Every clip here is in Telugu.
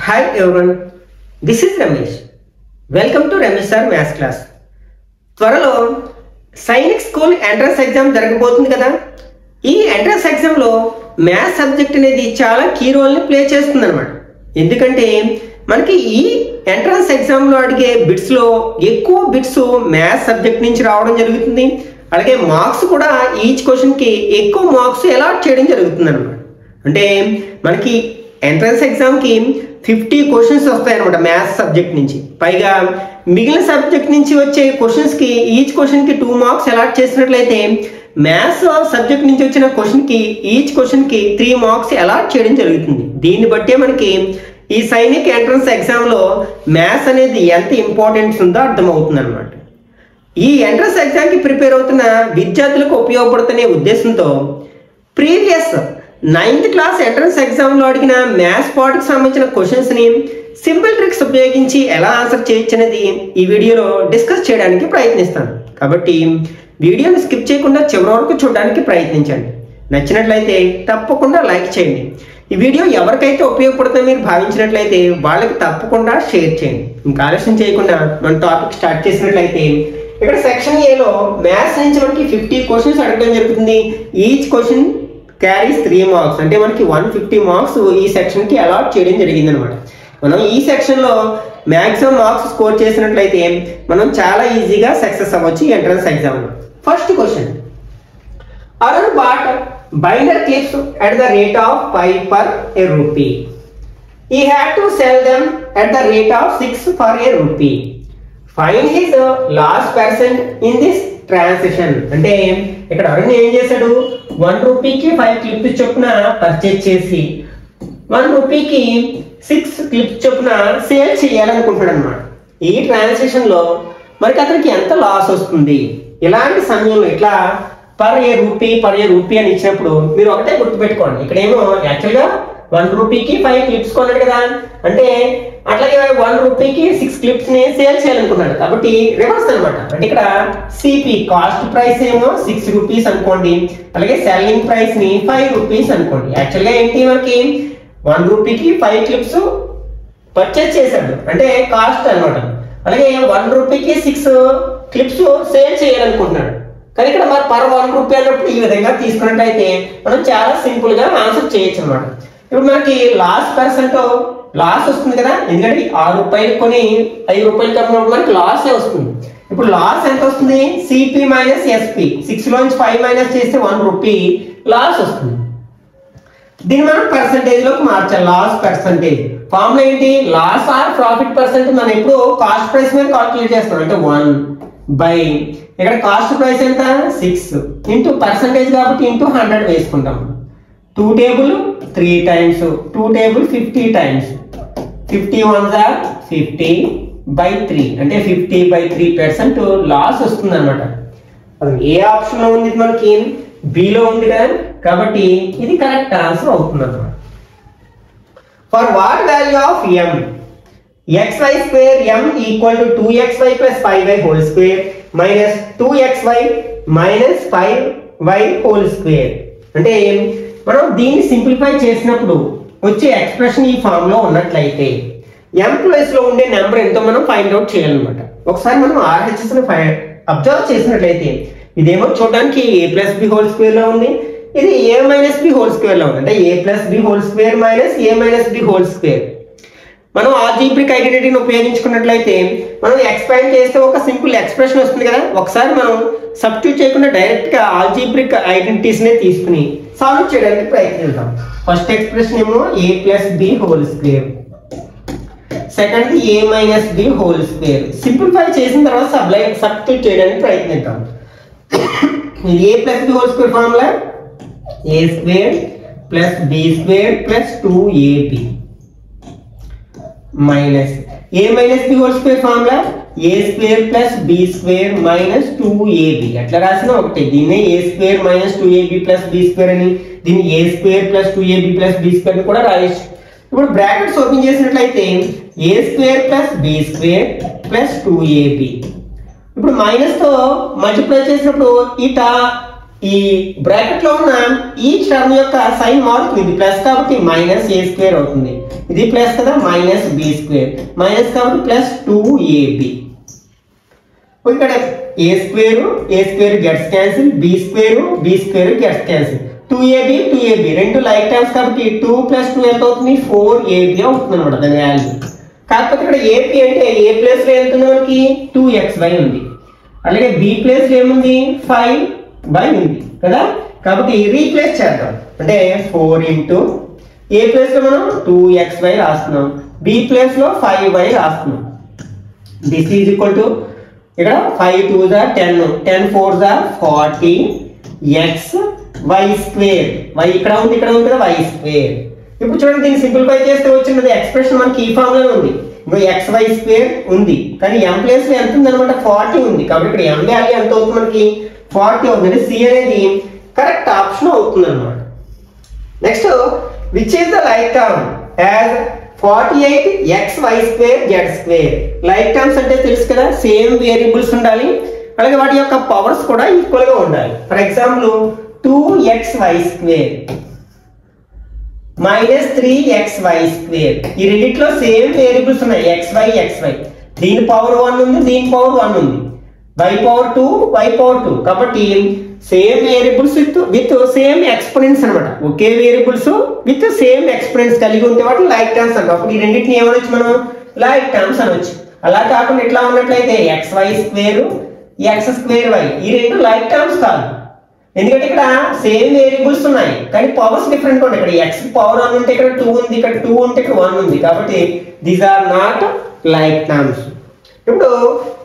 Hi everyone, this is Ramesh. Welcome to Ramesh Sir Maths class. త్వరలో సైనిక్ స్కూల్ ఎంట్రన్స్ ఎగ్జామ్ జరగబోతుంది కదా. ఈ ఎంట్రన్స్ ఎగ్జామ్లో మ్యాథ్స్ సబ్జెక్ట్ అనేది చాలా కీ రోల్ని ప్లే చేస్తుంది అనమాట. ఎందుకంటే మనకి ఈ ఎంట్రన్స్ ఎగ్జామ్లో అడిగే బిట్స్లో ఎక్కువ బిట్స్ మ్యాథ్స్ సబ్జెక్ట్ నుంచి రావడం జరుగుతుంది. అలాగే మార్క్స్ కూడా ఈచ్ క్వశ్చన్కి ఎక్కువ మార్క్స్ అలాట్ చేయడం జరుగుతుంది అనమాట. అంటే మనకి ఎంట్రన్స్ ఎగ్జామ్కి 50 క్వశ్చన్స్ వస్తాయన్నమాట మ్యాథ్స్ సబ్జెక్ట్ నుంచి. పైగా మిగిలిన సబ్జెక్ట్ నుంచి వచ్చే క్వశ్చన్స్కి ఈచ్ క్వశ్చన్కి 2 మార్క్స్ అలాట్ చేసినట్లయితే మ్యాథ్స్ సబ్జెక్ట్ నుంచి వచ్చిన క్వశ్చన్కి ఈచ్ క్వశ్చన్కి 3 మార్క్స్ అలాట్ చేయడం జరుగుతుంది. దీన్ని బట్టే మనకి ఈ సైనిక్ ఎంట్రన్స్ ఎగ్జామ్లో మ్యాథ్స్ అనేది ఎంత ఇంపార్టెన్స్ ఉందో అర్థమవుతుంది అనమాట. ఈ ఎంట్రన్స్ ఎగ్జామ్కి ప్రిపేర్ అవుతున్న విద్యార్థులకు ఉపయోగపడుతున్న ఉద్దేశంతో ప్రీవియస్ 9th క్లాస్ ఎంట్రన్స్ ఎగ్జామ్లో అడిగిన మ్యాథ్స్ పార్ట్కి సంబంధించిన క్వశ్చన్స్ని సింపుల్ ట్రిక్స్ ఉపయోగించి ఎలా ఆన్సర్ చేయొచ్చు అనేది ఈ వీడియోలో డిస్కస్ చేయడానికి ప్రయత్నిస్తాను. కాబట్టి వీడియోని స్కిప్ చేయకుండా చివరి వరకు చూడడానికి ప్రయత్నించండి. నచ్చినట్లయితే తప్పకుండా లైక్ చేయండి. ఈ వీడియో ఎవరికైతే ఉపయోగపడుతుందో మీరు భావించినట్లయితే వాళ్ళకి తప్పకుండా షేర్ చేయండి. ఇంకా ఆలస్యం చేయకుండా మన టాపిక్ స్టార్ట్ చేసినట్లయితే ఇక్కడ సెక్షన్ ఏలో మ్యాథ్స్ నుంచి మనకి 50 క్వశ్చన్స్ అడగడం జరుగుతుంది. ఈచ్ క్వశ్చన్ క్యారీస్ 3 మార్క్స్, అంటే మనకి 150 మార్క్స్ ఈ సెక్షన్కి అలాట్ చేయడం జరిగింది అనమాట. మనం ఈ సెక్షన్లో మ్యాక్సిమం మార్క్స్ స్కోర్ చేసినట్లయితే మనం చాలా ఈజీగా సక్సెస్ అవ్వచ్చు ఈ ఎంట్రన్స్ ఎగ్జామ్లో. First question, Arun bought binder clips at the rate of 5 per a rupee. He had to sell them at the rate of 6 for a rupee. Find his loss percent in this transaction. అంటే ఇక్కడ అరుణ్ ఏం చేశాడు, 1 రూపీకి 5 క్లిప్స్ చొప్పున పర్చేజ్ చేసి 1 రూపీకి 6 క్లిప్స్ చొప్పున సేల్ చేయాలనుకుంటాడు అనమాట. ఈ ట్రాన్సాక్షన్ లో మనకి అతనికి ఎంత లాస్ వస్తుంది. ఇలాంటి సమయంలో ఇట్లా పర్ ఏ రూపీ అని ఇచ్చినప్పుడు మీరు ఒకటే గుర్తుపెట్టుకోండి, ఇక్కడేమో యాక్చువల్గా 1 రూపీకి 5 క్లిప్స్ కొన్నాడు కదా, అంటే అట్లాగే 1 రూపీకి 6 క్లిప్స్ ని సేల్ చేయాలనుకున్నాడు. కాబట్టి రివర్స్ అనమాట. అంటే ఇక్కడ సిపి కాస్ట్ ప్రైస్ ఏమో 6 రూపీస్ అనుకోండి, అలాగే సెల్లింగ్ ప్రైస్ ని 5 రూపీస్ అనుకోండి. యాక్చువల్గా ఏంటి, మనకి 1 రూపీకి 5 క్లిప్స్ పర్చేస్ చేశాడు అంటే కాస్ట్ అనమాట. అలాగే 1 రూపీకి 6 క్లిప్స్ సేల్ చేయాలనుకుంటున్నాడు. కానీ ఇక్కడ మరి పర్ 1 రూపీ అన్నప్పుడు ఈ విధంగా తీసుకున్నట్లయితే మనం చాలా సింపుల్ గా ఆన్సర్ చేయొచ్చు అనమాట. ఇప్పుడు మనకి లాస్ పర్సెంట్ లాస్ వస్తుంది కదా, ఎందుకంటే 6 రూపాయలు కొని 5 రూపాయలు కమ్మినప్పుడు మనకి లాసే వస్తుంది. ఇప్పుడు లాస్ ఎంత వస్తుంది, సిపి మైనస్ ఎస్పి, 6 లోంచి 5 మైనస్ చేస్తే 1 రూపీ లాస్ వస్తుంది. దీన్ని మనం పర్సంటేజ్ లోకి మార్చాలి. లాస్ పర్సంటేజ్ ఫార్ములా ఏంటి, లాస్ ఆర్ ప్రాఫిట్ పర్సెంట్ మనం ఎప్పుడు కాస్ట్ ప్రైస్ మీద కాల్కులేట్ చేస్తాం. అంటే 1 బై ఇక్కడ కాస్ట్ ప్రైస్ ఎంత 6 ఇంటూ పర్సంటేజ్ కాబట్టి ఇంటూ 100 వేసుకుంటాం. 2 table 3 times, 2 table 50 times, 50 ones are 50 by 3 అంటే 50/3% లాస్ వస్తుంది అనమాట. అది ఏ ఆప్షన్ లో ఉంది, మనకి బిలో ఉంది కదా, కాబట్టి ఇది కరెక్ట్ ఆన్సర్ అవుతుంది అనమాట. For what value of m xy square m equal to 2xy plus 5y whole square minus 2xy minus 5y whole square. అంటే మనం దీన్ని సింప్లిఫై చేసినప్పుడు వచ్చే ఎక్స్ప్రెషన్ ఈ ఫామ్ లో ఉన్నట్లయితే m ప్లేస్ లో ఉండే నెంబర్ ఎంతో మనం ఫైండ్ అవుట్ చేయాలన్నమాట. ఒకసారి మనం RHS ని అబ్జర్వ్ చేసినట్లయితే ఇదేమో చూడడానికి a plus b whole square లో ఉంది, ఇది a minus b whole square లో ఉంది. అంటే a plus b whole square minus a minus b whole square. మనం ఆల్జీబ్రిక్ ఐడెంటిటీని ఉపయోగించుకున్నట్లయితే మనం ఎక్స్పాండ్ చేస్తే ఒక సింపుల్ ఎక్స్ప్రెషన్ వస్తుంది కదా. ఒకసారి మనం సబ్స్టిట్యూట్ చేయకుండా డైరెక్ట్ గా ఆల్జీబ్రిక్ ఐడెంటిటీస్ ని తీసుకుని సాల్వ్ చేయడానికి ప్రయత్నిద్దాం. ఫస్ట్ ఎక్స్ప్రెషన్ ఏమో a plus b whole square, second a minus b whole square. Simplify చేసిన తర్వాత సబ్స్టిట్యూట్ చేయడానికి ప్రయత్నిద్దాం. a plus b whole square formula a square plus b square plus 2ab minus a minus b whole square formula a square plus b square minus 2ab. అట్లా రాసిన ఒకటి, దీన్ని a square minus 2ab plus b square అని, దీన్ని a square plus 2ab plus b square అని కూడా రాయొచ్చు. ఇప్పుడు బ్రాకెట్స్ ఓపెన్ చేసినట్లయితే a square plus b square plus 2ab. ఇప్పుడు మైనస్ తో మల్టిప్లై చేసినప్పుడు ఇట ఈ బ్రాకెట్ లో ఉన్న ఈ టర్మ్ యొక్క సైన్ మారుతుంది. ఇది ప్లస్ కాబట్టి మైనస్ ఏ స్క్వేర్ అవుతుంది. ఇది ప్లస్ కదా, మైనస్ బి స్క్వేర్, మైనస్ కాబట్టి ప్లస్ 2ab. ఇక్కడ a square gets cancel, b square gets cancel, 2ab రెండు లైక్ టర్మ్స్ కాబట్టి 2 + 2 ఎంత అవుతుంది, 4ab అవుతుంది అనమాట దాని వాల్యూ. కాకపోతే ఇక్కడ ఏపీ అంటే ఏ ప్లేస్ లో ఎంత ఉంది మనకి, 2xy ఉంది. అలాగే బి ప్లేస్ లో ఏముంది, 5y ఉంది కదా. కాబట్టి రీప్లేస్ చేద్దాం. అంటే 4 ఇంటూ ఏ ప్లేస్ లో మనం 2xy రాస్తున్నాం, బి ప్లేస్ లో 5y రాస్తున్నాం. దిస్ ఈజ్ ఈక్వల్ టు ఇక్కడ 5 2s are 10, 10 4s are 40 x y square. y ఇక్కడ ఉంది కదా, y స్క్వేర్. ఇప్పుడు చూడండి దీన్ని సింప్లిఫై చేస్తే వచ్చినది ఎక్స్ప్రెషన్ మనకి ఈ ఫామ్ లోనే ఉంది. ఇంకో xy స్క్వేర్ ఉంది కానీ m ప్లేస్ లో ఎంత ఉంది అనమాట, 40 ఉంది. కాబట్టి ఇక్కడ m వాల్యూ ఎంత అవుతుంది మనకి, 40 అవుతుంది. అంటే సి అనేది కరెక్ట్ ఆప్షన్ అవుతుంది అనమాట. Next which is the like term as 48xy square z square. Like terms అంటే తెలుసు కదా, సేమ్ వేరియబుల్స్ ఉండాలి, అలాగే వాటి యొక్క పవర్స్ కూడా ఈక్వల్ గా ఉండాలి. For example 2xy square minus 3xy square. ఈ రెండిట్లో సేమ్ వేరియబుల్స్ ఉన్నాయి, xy. దీని పవర్ 1 ఉంది, దీని పవర్ 1 ఉంది. y పవర్ 2 కాబట్టి same variables with same exponents అనమాట. ఒకే వేరియబుల్స్ విత్ సేమ్ ఎక్స్పోనెంట్స్ కలిగి ఉంటే వాటిని లైక్ టర్మ్స్ అంటాం. అప్పుడు ఈ రెండింటిని ఏమనొచ్చు మనం, లైక్ టర్మ్స్ అనొచ్చు. అలా కాకుండా ఇట్లా ఉన్నట్లయితే xy square x square y ఈ రెండు లైక్ టర్మ్స్ కాదు. ఎందుకంటే ఇక్కడ సేమ్ వేరియబుల్స్ ఉన్నాయి కానీ పవర్స్ డిఫరెంట్ ఉన్నాయి. ఇక్కడ x పవర్ 1 ఉంటే ఇక్కడ 2 ఉంది, ఇక్కడ 2 ఉంటే ఇక్కడ 1 ఉంది. కాబట్టి these are not like terms. ఇప్పుడు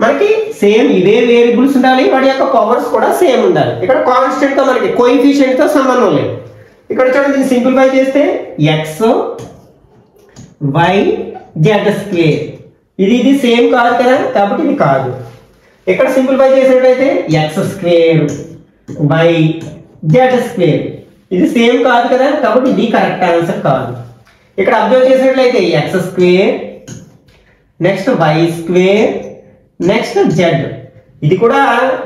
మనకి సేమ్ ఇవే వేరియబుల్స్ ఉండాలి, వాటి యొక్క పవర్స్ కూడా సేమ్ ఉండాలి. ఇక్కడ కాన్స్టెంట్ తో మనకి కోఎఫిషియంట్ తో సంబంధం లేదు. ఇక్కడ చూడండి దీన్ని సింప్లిఫై చేస్తే x y z స్క్వేర్ ఇది సేమ్ కాదు కదా, కాబట్టి ఇది కాదు. ఇక్కడ సింప్లిఫై చేసినట్లయితే x square y z square ఇది సేమ్ కాదు కదా, కాబట్టి ఇది కరెక్ట్ ఆన్సర్ కాదు. ఇక్కడ అబ్జర్వ్ చేసినట్లయితే x square next y square next z ఇది కూడా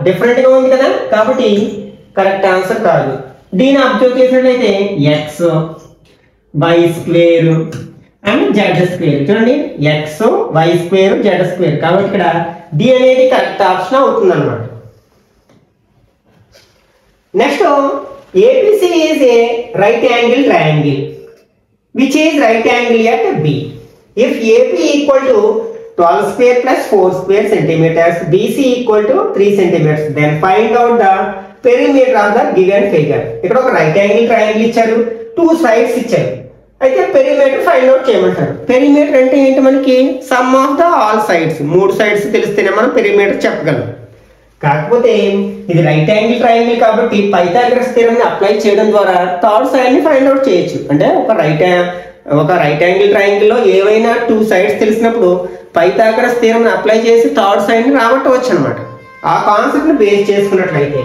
డిఫరెంట్ గా ఉంది కదా, కాబట్టి కరెక్ట్ ఆన్సర్ కాదు. దీన్ని అబ్జర్వ్ చేసినట్లయితే x y square and z square. చూడండి x y square z square, కాబట్టి ఇక్కడ d అనేది కరెక్ట్ ఆప్షన్ అవుతుంది అన్నమాట. Next ABC is a right angle triangle which is right angle at B. If AP equal to 12 square plus 4 square centimeters, BC equal to 3 centimeters, then find out the perimeter of the given figure. ఇక్కడ ఒక రైట్ యాంగిల్ ట్రయాంగిల్ ఇచ్చారు, 2 సైడ్స్ ఇచ్చారు. అయితే పెరిమీటర్ ఫైండ్ అవుట్ చేయమంటారు. పెరిమీటర్ అంటే ఏంటి మనకి, some of the all sides. 3 sides తెలిస్తేనే మనం పెరిమీటర్ చెప్పగలం. కాకపోతే ఇది రైట్ యాంగిల్ ట్రయాంగిల్ కాబట్టి పైథాగరస్ థియరమ్ ని అప్లై చేయడం ద్వారా థర్డ్ సైడ్ ని ఫైండ్ అవుట్ చేయొచ్చు. అంటే ఒక రైట్ యాంగిల్ ట్రయాంగిల్ లో ఏవైనా 2 సైడ్స్ తెలిసినప్పుడు పైథాగరస్ థియరమ్ ని అప్లై చేసి థర్డ్ సైడ్ ని రాబట్టవచ్చు అనమాట. ఆ కాన్సెప్ట్ ని బేస్ చేసుకున్నట్లయితే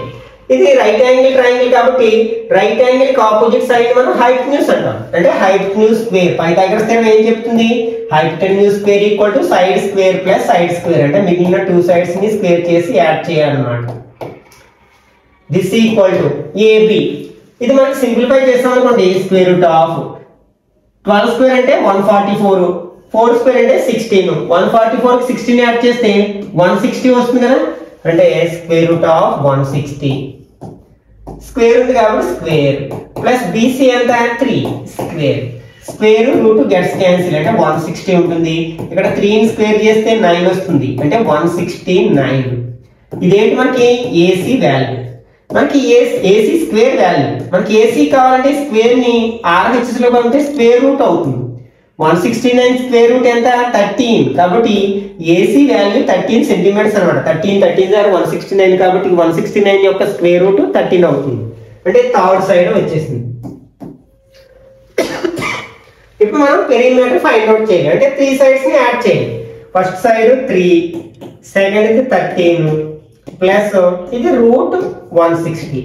ఇది రైట్ యాంగిల్ ట్రయాంగిల్ కాబట్టి రైట్ యాంగిల్ కి ఆపోజిట్ సైడ్ మనం హైపోటెన్యూస్ అంటాం. అంటే హైపోటెన్యూస్ స్క్వేర్. పైథాగరస్ థియరమ్ ఏం చెప్తుంది, hypotenuse square equal to side square plus side square. అంటే మిగిలిన 2 సైడ్స్ ని స్క్వేర్ చేసి యాడ్ చేయాలన్నమాట. This equal to AB. ఇది మనకి సింప్లిఫై చేస్తాం అనుకోండి, స్క్వేర్ రూట్ ఆఫ్ 12 స్క్వేర్ అంటే 144, 4 స్క్వేర్ అంటే 16, 144 కి 16 యాడ్ చేస్తే 160 వస్తుంది కదా. అంటే స్క్వేర్ రూట్ ఆఫ్ 160 స్క్వేర్ ఉంది కాబట్టి స్క్వేర్ ప్లస్ BC ఎంత 3 square. Square root gets cancel అంటే 160 ఉంటుంది. ఇక్కడ 3 ని స్క్వేర్ చేస్తే 9 వస్తుంది అంటే 169. ఇదేంటి మనకి AC వాల్యూ, మనకి AC స్క్వేర్ వాల్యూ. మనకి AC కావాలంటే స్క్వేర్ ని RHS లో పంపితే స్క్వేర్ రూట్ అవుతుంది. 169 స్క్వేర్ రూట్ ఎంత 13, కాబట్టి AC వాల్యూ 13 సెంటీమీటర్స్ అనమాట. 13 are 169 కాబట్టి 169 యొక్క స్క్వేర్ రూట్ 13 అవుతుంది. అంటే థర్డ్ సైడ్ వచ్చేసింది. ఇప్పుడు మనం పెరిమీటర్ ఫైండ్ అవుట్ చేయాలి. అంటే 3 సైడ్స్ ని యాడ్ చేయాలి. ఫస్ట్ సైడ్ 3, సెకండ్ ఇది 13 ప్లస్ ఇది రూట్ 160.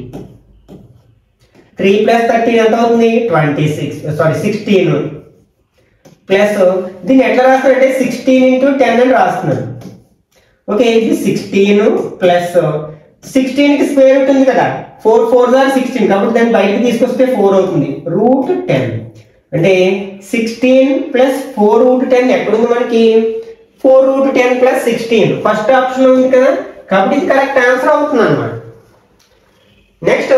3 ప్లస్ 13 ఎంత అవుతుంది 16 ప్లస్ దీన్ని ఎట్లా రాస్తున్నారంటే 16 into 10 అని రాస్తున్నాను. ఓకే, ఇది 16 ప్లస్ 16కి స్క్వేర్ రూట్ ఉంది కదా, 4 4 ఆర్ 16, కాబట్టి దాన్ని బయటకు తీసుకొస్తే 4 అవుతుంది. √10 అంటే 16 ప్లస్ 4√10 ఎక్కడుంది మనకి? 4√10 ప్లస్ 16 ఫస్ట్ ఆప్షన్ ఉంది కదా, కాబట్టి ఇది కరెక్ట్ ఆన్సర్ అవుతుంది అన్నమాట. Next,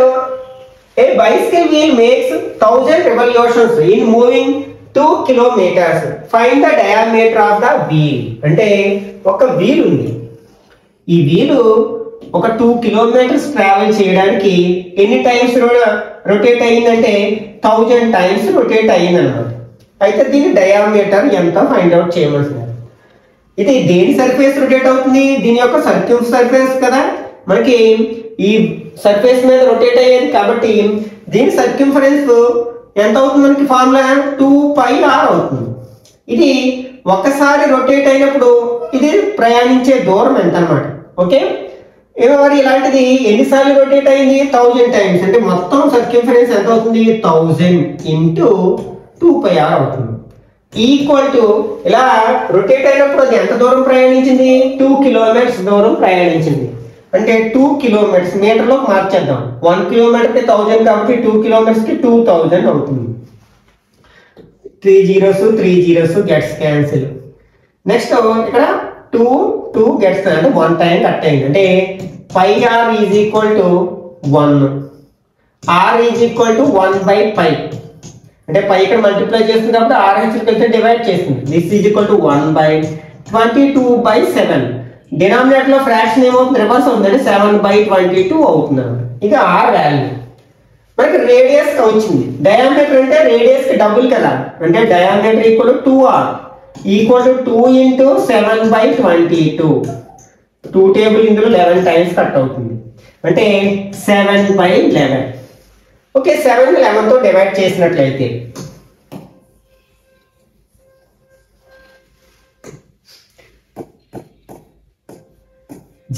a bicycle wheel makes 1000 revolutions in moving 2 kilometers. Find the diameter of the wheel. అంటే ఒక వీల్ ఉంది, ఈ వీలు ఒక 2 kilometers ట్రావెల్ చేయడానికి ఎన్ని టైమ్స్ రొటేట్ అయ్యిందంటే 1000 టైమ్స్ రొటేట్ అయ్యింది అన్నమాట. అయితే దీని డయామీటర్ ఎంత ఫైండ్ అవుట్ చేయమంటున్నారు. ఇది దేని సర్ఫేస్ రొటేట్ అవుతుంది? దీని యొక్క సర్క్యూట్ సర్ఫేస్ కదా, మనకి ఈ సర్ఫేస్ మీద రొటేట్ అయ్యేది, కాబట్టి దీని సర్క్యూఫరెన్స్ ఎంత అవుతుంది? మనకి ఫార్ములా 2πr అవుతుంది. ఇది ఒక్కసారి రొటేట్ అయినప్పుడు ఇది ప్రయాణించే దూరం ఎంత అన్నమాట. ఓకే, మరి ఇలాంటిది ఎన్నిసార్లు రొటేట్ అయింది? 1000 టైమ్స్, అంటే మొత్తం సర్క్యూఫరెన్స్ ఎంత అవుతుంది? 1000 ఇంటూ 2πr అవుతుంది. ఈక్వల్ టు ఇలా రొటేట్ అయినప్పుడు అది ఎంత దూరం ప్రయాణించింది? 2 కిలోమీటర్స్ దూరం ప్రయాణించింది. అంటే 2 కిలోమీటర్స్ మీటర్లోకి మార్చేద్దాం. 1 కిలోమీటర్కి 1000 కాబట్టి 2 కిలోమీటర్స్కి 2000 అవుతుంది. 3 zeros 3 zeros gets cancel. Next ఇక్కడ 2 గెట్స్ అంటే 1 టైం కట్ అయింది. అంటే πr is equal to 1, r is equal to 1/π. అంటే పై ఇక్కడ మల్టిప్లై చేస్తుంది కాబట్టి r కలిసి డివైడ్ చేస్తుంది. This is equal to 1/22/7. Denominator లో ఫ్రాక్షన్ ఏమవుతుంది? రివర్స్ అవుతుంది, 7/22 అవుతుంది. ఇక r వాల్యూ మనకి రేడియస్ వచ్చింది. డయామీటర్ అంటే రేడియస్ కి డబుల్ కదా, అంటే diameter equal to 2r equal to 2 into 7/22. 2 table ఇందులో 11 టైమ్స్ కట్ అవుతుంది, అంటే 7/11. ఓకే, 7 11 తో డివైడ్ చేసినట్లయితే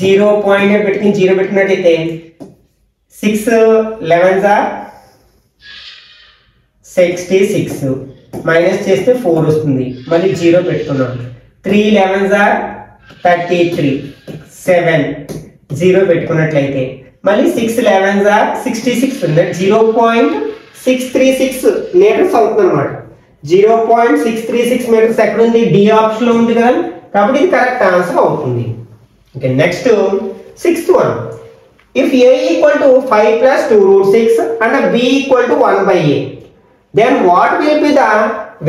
0 పాయింట్ పెట్టుకుని 0 పెట్టినట్లయితే 6 11s are 66, మైనస్ చేస్తే 4 వస్తుంది, మళ్ళీ 0 పెట్టుకున్నాం. 3 11s are 33, 7 0 పెట్టుకున్నట్లయితే మళ్ళీ 6 11s are 66 ఉంది. 0.636 మీటర్స్ అవుతుంది అనమాట. 0.636 మీటర్స్ ఎక్కడ ఉంది? డి ఆప్షన్ లో ఉంది కదా, కాబట్టి ఇది కరెక్ట్ ఆన్సర్ అవుతుంది. Okay, next 6th one. If a equal to 5 plus 2√6 and b equal to 1/a, then what will be the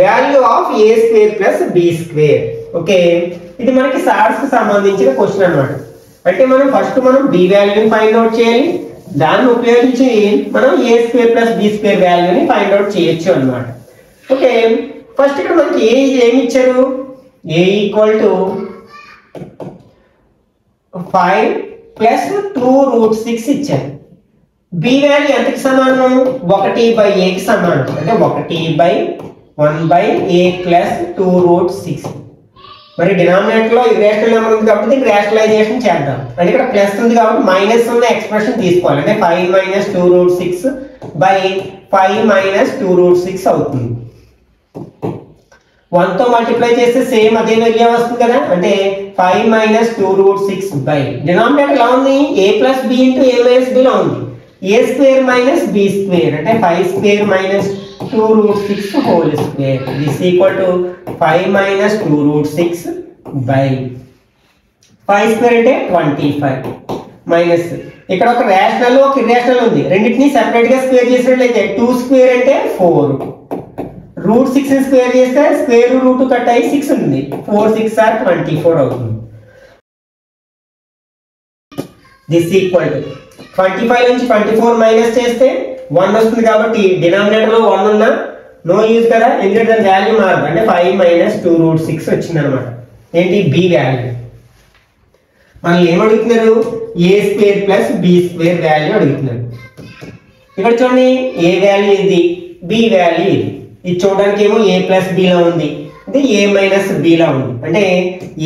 value of a square plus b square? Okay, ఇది మనకి సార్స్ కి సంబంధించిన క్వశ్చన్ అన్నమాట. అంటే మనం ఫస్ట్ b వాల్యూని ఫైండ్ అవుట్ చేయాలి, దాన్ని ఉపయోగించి మనం a square plus b square వాల్యూని ఫైండ్ అవుట్ చేయొచ్చు అన్నమాట. ఓకే, ఫస్ట్ ఇక్కడ మనకి ఏమి ఇచ్చారు? a ఈక్వల్ టు 5 ప్లస్ 2√6 ఇచ్చారు. b వాల్యూ ఎంతకి సమానం? 1/a కి సమానం, అంటే 1/1/a ప్లస్ 2√6. మరి డినామినేటర్ లో ఇర్రేషనల్ నెంబర్ ఉంది కాబట్టి దీన్ని రేషనలైజేషన్ చేద్దాం. అంటే ఇక్కడ ప్లస్ ఉంది కాబట్టి మైనస్ ఉన్న ఎక్స్ప్రెషన్ తీసుకోవాలి, అంటే 5 మైనస్ 2√6/5 - 2√6 అవుతుంది. 1 తో మల్టిప్లై చేస్తే సేమ్ అదే వాల్యూ వస్తుంది కదా, అంటే 5 మైనస్ 2√6 డినామినేటర్ ఎలా ఉంది? a plus b into a minus b లా ఉంది. a square minus b square అంటే 5 square minus 2√6 whole square. This equal to 5 minus 2√6/5 square అంటే 25 మైనస్ ఇక్కడ ఒక రేషనల్ ఒక ఇర్రేషనల్ ఉంది, రెండింటిని సెపరేట్ గా స్క్వేర్ చేసినట్లయితే 2 స్క్వేర్ అంటే 4, √6 స్క్వేర్ చేస్తే స్క్వేర్ రూట్ కట్ అయ్యి 6 ఉంది, 4 6 are 24 అవుతుంది. దిస్ ఈక్వల్ టు 25 నుంచి 24 మైనస్ చేస్తే 1 వస్తుంది, కాబట్టి డినామినేటర్ లో 1 ఉన్నా నో యూజ్ కదా, ఎందుకంటే దాని వాల్యూ మారదు, అంటే 5 మైనస్ 2√6 వచ్చింది అనమాట. ఏంటి? b value. మనం ఏం అడుగుతున్నారు? a square plus b square value అడుగుతున్నారు. ఇక్కడ చూడండి, a వాల్యూ ఇది, b వాల్యూ ఇది. ఇది చూడడానికి ఏమో a ప్లస్ b లా ఉంది, ఇది a మైనస్ b లా ఉంది, అంటే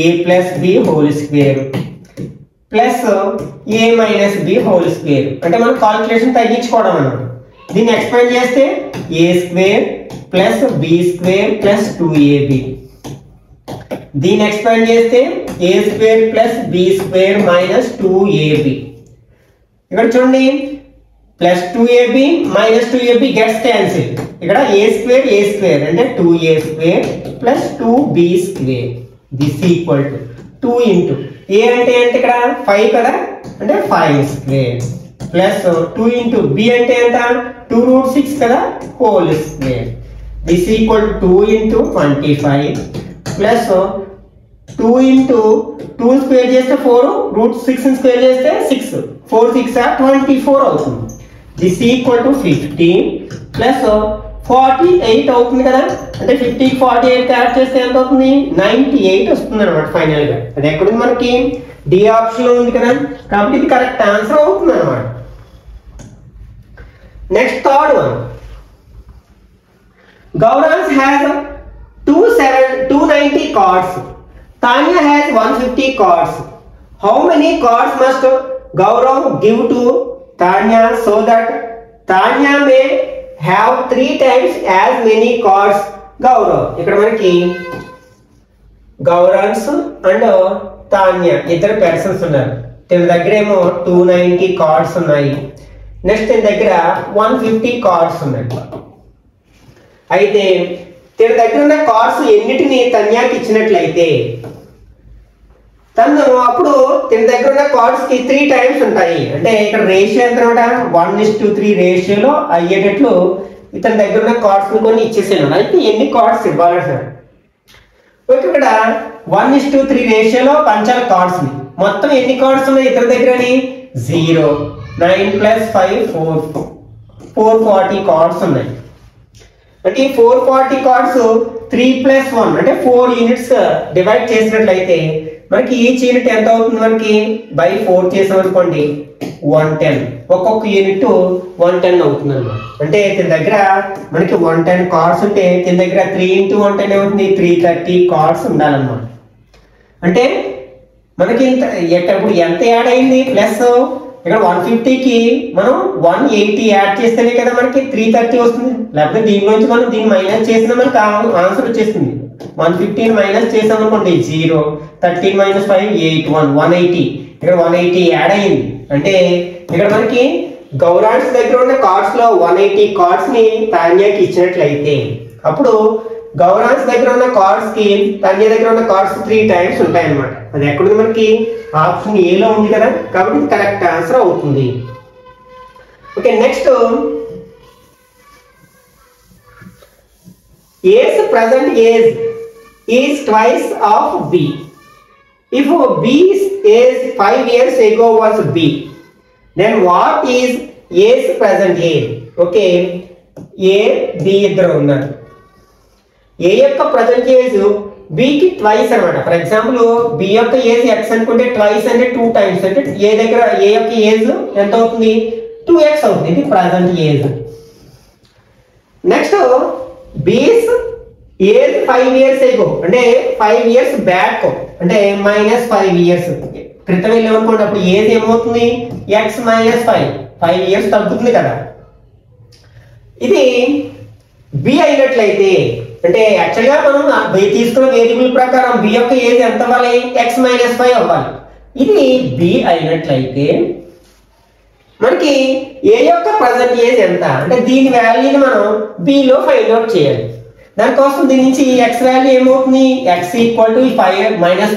a plus b whole square plus a minus b whole square. అంటే మనం కాల్కులేషన్ తగ్గించుకోవడం అన్నమాట. దీన్ని ఎక్స్పాండ్ చేస్తే a square plus b square plus 2ab. దీన్ని ఎక్స్పాండ్ చేస్తే a square plus b square minus 2ab. ఇక్కడ చూడండి plus 2ab minus 2ab gets cancel. ఇక్కడ a స్క్వేర్ అంటే 2a² plus 2b square this equal to 2 into a అంటే ఏంటి ఇక్కడ 5 కదా అంటే 5 స్క్వేర్ ప్లస్ 2 ఇంటూ b అంటే ఎంత 2√6 కదా whole square this equal to 2 into 25 plus 2 into 2 square చేస్తే 4√6 స్క్వేర్ చేస్తే 6 4 6 24 అవుతుంది. దిస్ ఈక్వల్ టు 15 ప్లస్ 48 అవుతుంది కదా అంటే 50 48 యాడ్ చేస్తే ఎంత అవుతుంది 98 వస్తుంది అనమాట ఫైనల్ గా. అది ఎక్కడుంది మనకి డి ఆప్షన్ లో ఉంది కదా కాబట్టి ఇది కరెక్ట్ ఆన్సర్ అవుతుంది అనమాట. Next third one Gaurans has 290 cards. Tanya has 150 cards. How many cards must Gaurav give to Tanya so that Tanya may have 3 times as many cards Gaurav? ఇక్కడ మనకి గౌరాన్స్ అండ్ తాన్య ఇద్దరు పర్సన్స్ ఉన్నారు. తన దగ్గర ఏమో 290 కార్డ్స్ ఉన్నాయి. నెక్స్ట్ తన దగ్గర 150 కార్డ్స్ ఉన్నాయి. అయితే తన దగ్గర ఉన్న కార్డ్స్ ఎన్నిటిని తన్యాకి ఇచ్చినట్లయితే తను అప్పుడు తన దగ్గర ఉన్న కార్డ్స్ కి 3 టైమ్స్ ఉంటాయి. అంటే ఇక్కడ రేషియో ఎంత అనమాట 1:3 రేషియోలో అయ్యేటట్లు ఇతని దగ్గర ఉన్న కార్డ్స్ కొన్ని ఇచ్చేసాను. అయితే ఎన్ని కార్డ్స్ ఇవ్వాలి సార్ ఇక్కడ 1:3 రేషియోలో పంచాలి కార్డ్స్ ని. మొత్తం ఎన్ని కార్డ్స్ ఉన్నాయి ఇతని దగ్గరని 0 9 + 5 440 కార్డ్స్ ఉన్నాయి. అంటే ఈ 440 కార్డ్స్ 3 + 1 అంటే 4 యూనిట్స్ డివైడ్ చేసినట్లయితే మనకి ఈచ్ యూనిట్ ఎంత అవుతుంది మనకి బై 4 చేసామనుకోండి 110 ఒక్కొక్క యూనిట్ 110 అవుతుంది అన్నమాట. అంటే దీని దగ్గర మనకి 110 కార్డ్స్ ఉంటే దీని దగ్గర 3 × 110 ఏమవుతుంది 330 కార్డ్స్ ఉండాలన్నమాట. అంటే మనకి ఇప్పుడు ఎంత యాడ్ అయింది ప్లస్ ఇక్కడ 150కి మనం 180 యాడ్ చేస్తేనే కదా మనకి 330 వస్తుంది. లేకపోతే దీనిలోంచి మనం దీన్ని మైనస్ చేసినా మనకి ఆన్సర్ వచ్చేస్తుంది. 115 మైనస్ చేసాం అనుకోండి 0 13 - 5 8 180 ఇక్కడ 180 యాడ్ అయింది. అంటే ఇక్కడ మనకి గౌరాన్స్ దగ్గర ఉన్న కార్డ్స్ లో 180 కార్డ్స్ ని తాన్యాకి ఇచ్చినట్లయితే అప్పుడు గౌరాన్స్ దగ్గర ఉన్న కార్డ్స్ కి తాన్యా దగ్గర ఉన్న కార్డ్స్ 3 టైమ్స్ ఉంటాయి అన్నమాట. అది ఎక్కడుంది మనకి ఆప్షన్ ఏ లో ఉంది కదా కాబట్టి ఇది కరెక్ట్ ఆన్సర్ అవుతుంది. Okay next A's present age is twice of B. If B's age 5 years ago was B, then what is A's present age? Okay, A, B ఇద్దరు ఉన్నారు. A యొక్క ప్రజెంట్ ఏజ్ B కి ట్వైస్ అన్నమాట. ఫర్ ఎగ్జాంపుల్ B యొక్క ఏజ్ x అనుకుంటే ట్వైస్ అంటే 2 టైమ్స్ అంటే A దగ్గర A యొక్క ఏజ్ ఎంత అవుతుంది 2x అవుతుంది. ఇది present age. Next B's age 5 years ago అంటే 5 years బ్యాక్ అంటే -5 years క్రితం వెళ్ళామనుకోండి అప్పుడు ఏజ్ ఏమవుతుంది x - 5 years తగ్గుతుంది కదా. ఇది B అయినట్లయితే అంటే యాక్చువల్గా మనం తీసుకున్న వేరియబుల్ ప్రకారం B యొక్క ఏజ్ ఎంత అవ్వాలి x - 5 అవ్వాలి. ఇది B అయినట్లయితే మనకి A యొక్క ప్రజెంట్ ఏజ్ ఎంత అంటే దీని వాల్యూని మనం B లో ఫైండ్ అవుట్ చేయాలి. దానికోసం దీని నుంచి x వాల్యూ ఏమవుతుంది x = 5 -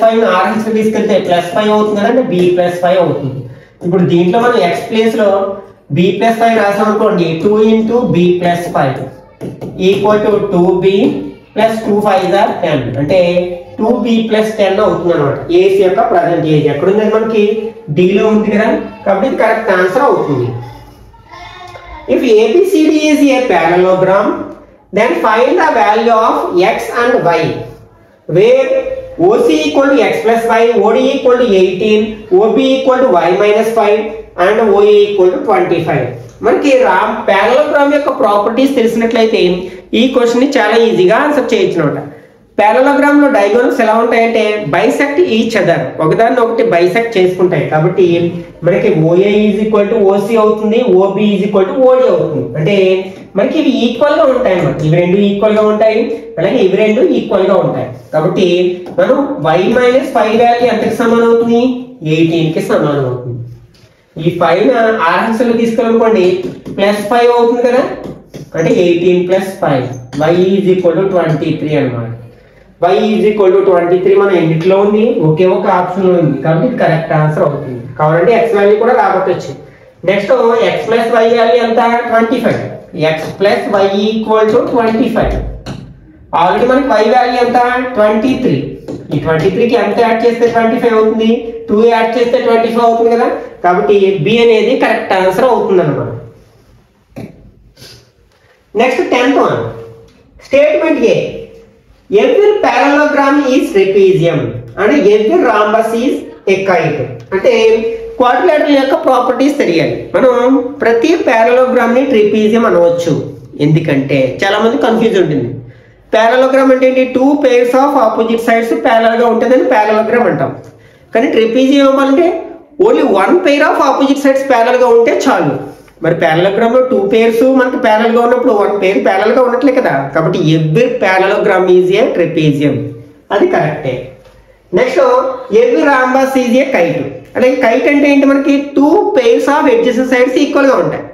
5 RH తీసుకెళ్తే +5 అవుతుంది కదా అంటే B + 5 అవుతుంది. ఇప్పుడు దీంట్లో మనం x ప్లేస్ లో B + 5 రాసాం అనుకోండి 2 × B + 5 = 2B + 2 5 = 10 అంటే 2B + 10 అవుతుంది అన్నమాట. ఏజ్ యొక్క ప్రజెంట్ ఏజ్ ఎక్కడుంది మనకి D లో ఉంది కదా కాబట్టి ఇది కరెక్ట్ ఆన్సర్ అవుతుంది. If ABCD is a parallelogram, then find the value of x and y, where OC = x + y, OD = 18, OB = y - 5 and OA = 25. మనకి పారలలోగ్రామ్ యొక్క ప్రాపర్టీస్ తెలిసినట్లయితే ఈ క్వశ్చన్ ని చాలా ఈజీగా ఆన్సర్ చేయొచ్చు అన్నమాట. పారలలోగ్రామ్ లో డయాగోనల్స్ ఎలా ఉంటాయంటే బైసెక్ట్ ఈచ్ అదర్ ఒకదాన్ని ఒకటి బైసెక్ట్ చేసుకుంటాయి. కాబట్టి మనకి OA = OC అవుతుంది, OB = OD అవుతుంది. అంటే మనకి ఇవి ఈక్వల్ గా ఉంటాయి అన్నమాట. ఇవి రెండు ఈక్వల్ గా ఉంటాయి అలాగే ఇవి రెండు ఈక్వల్ గా ఉంటాయి. కాబట్టి మనం y - 5 వాల్యూ ఎంతకి సమానం అవుతుంది 18 కి సమానం అవుతుంది. ఈ 5 ఆర్హెచ్ఎల్ తీసుకోవాలనుకోండి +5 అవుతుంది కదా, అంటే 18 + 5 y = 23 అన్నమాట. y = 23 మన ఎన్నిట్లో ఉంది, ఒకే ఒక ఆప్షన్ లో ఉంది కాబట్టి ఇది కరెక్ట్ ఆన్సర్ అవుతుంది. కావాలంటే x వాల్యూ కూడా రాబట్టొచ్చు. నెక్స్ట్ x + y వాల్యూ ఎంత 25, x + y = 25. ఆల్రెడీ మనకి y వాల్యూ ఎంత 23, ఈ 23 కి ఎంత యాడ్ చేస్తే 25 అవుతుంది, 2 యాడ్ చేస్తే 25 అవుతుంది కదా, కాబట్టి బి అనేది కరెక్ట్ ఆన్సర్ అవుతుంది అన్నమాట. Next 10th one, statement A, every parallelogram is trapezium and every rhombus is a kite. అంటే క్వాడ్రిలేటరల్ యొక్క ప్రాపర్టీస్ తెలియాలి. మనం ప్రతి పారలోగ్రామ్ ని ట్రెపీజియం అనవచ్చు. ఎందుకంటే చాలా మంది కన్ఫ్యూజ్ ఉంటుంది. పారలోగ్రామ్ అంటే ఏంటి, 2 pairs of opposite sides parallel గా ఉంటుందని పారలోగ్రామ్ అంటాం. కానీ ట్రెపీజియం అంటే only 1 pair of opposite sides parallel గా ఉంటే చాలు. మరి పారలోగ్రామ్ లో 2 pairs మనకి ప్యారలల్ గా ఉన్నప్పుడు 1 pair ప్యారలల్ గా ఉన్నట్లే కదా, కాబట్టి every parallelogram is a trapezium, అది కరెక్టే. Next every rhombus is a kite. అంటే కైట్ అంటే ఏంటి, మనకి 2 pairs of adjacent sides equal గా ఉంటాయి.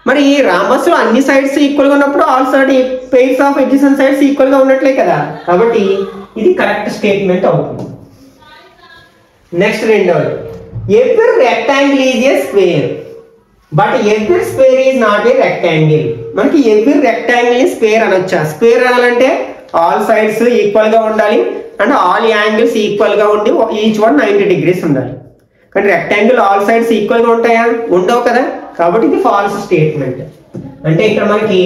మరి రాంబస్ లో అన్ని సైడ్స్ ఈక్వల్ గా ఉన్నప్పుడు already pairs of adjacent sides equal గా ఉన్నట్లే కదా, కాబట్టి ఇది కరెక్ట్ స్టేట్మెంట్ అవుతుంది. నెక్స్ట్ రెండవది, every rectangle is a square but every square is not a rectangle. మనకి ఎవ్రీ రెక్టాంగిల్ స్క్వేర్ అనొచ్చా? స్క్వేర్ అనాలంటే ఆల్ సైడ్స్ ఈక్వల్ గా ఉండాలి అండ్ ఆల్ యాంగిల్స్ ఈక్వల్ గా ఉండి ఈచ్ వన్ 90 degrees ఉండాలి. కానీ రెక్టాంగిల్ ఆల్ సైడ్స్ ఈక్వల్ గా ఉంటాయా? ఉండవు కదా, కాబట్టి ఇది ఫాల్స్ స్టేట్మెంట్. అంటే ఇక్కడ మనకి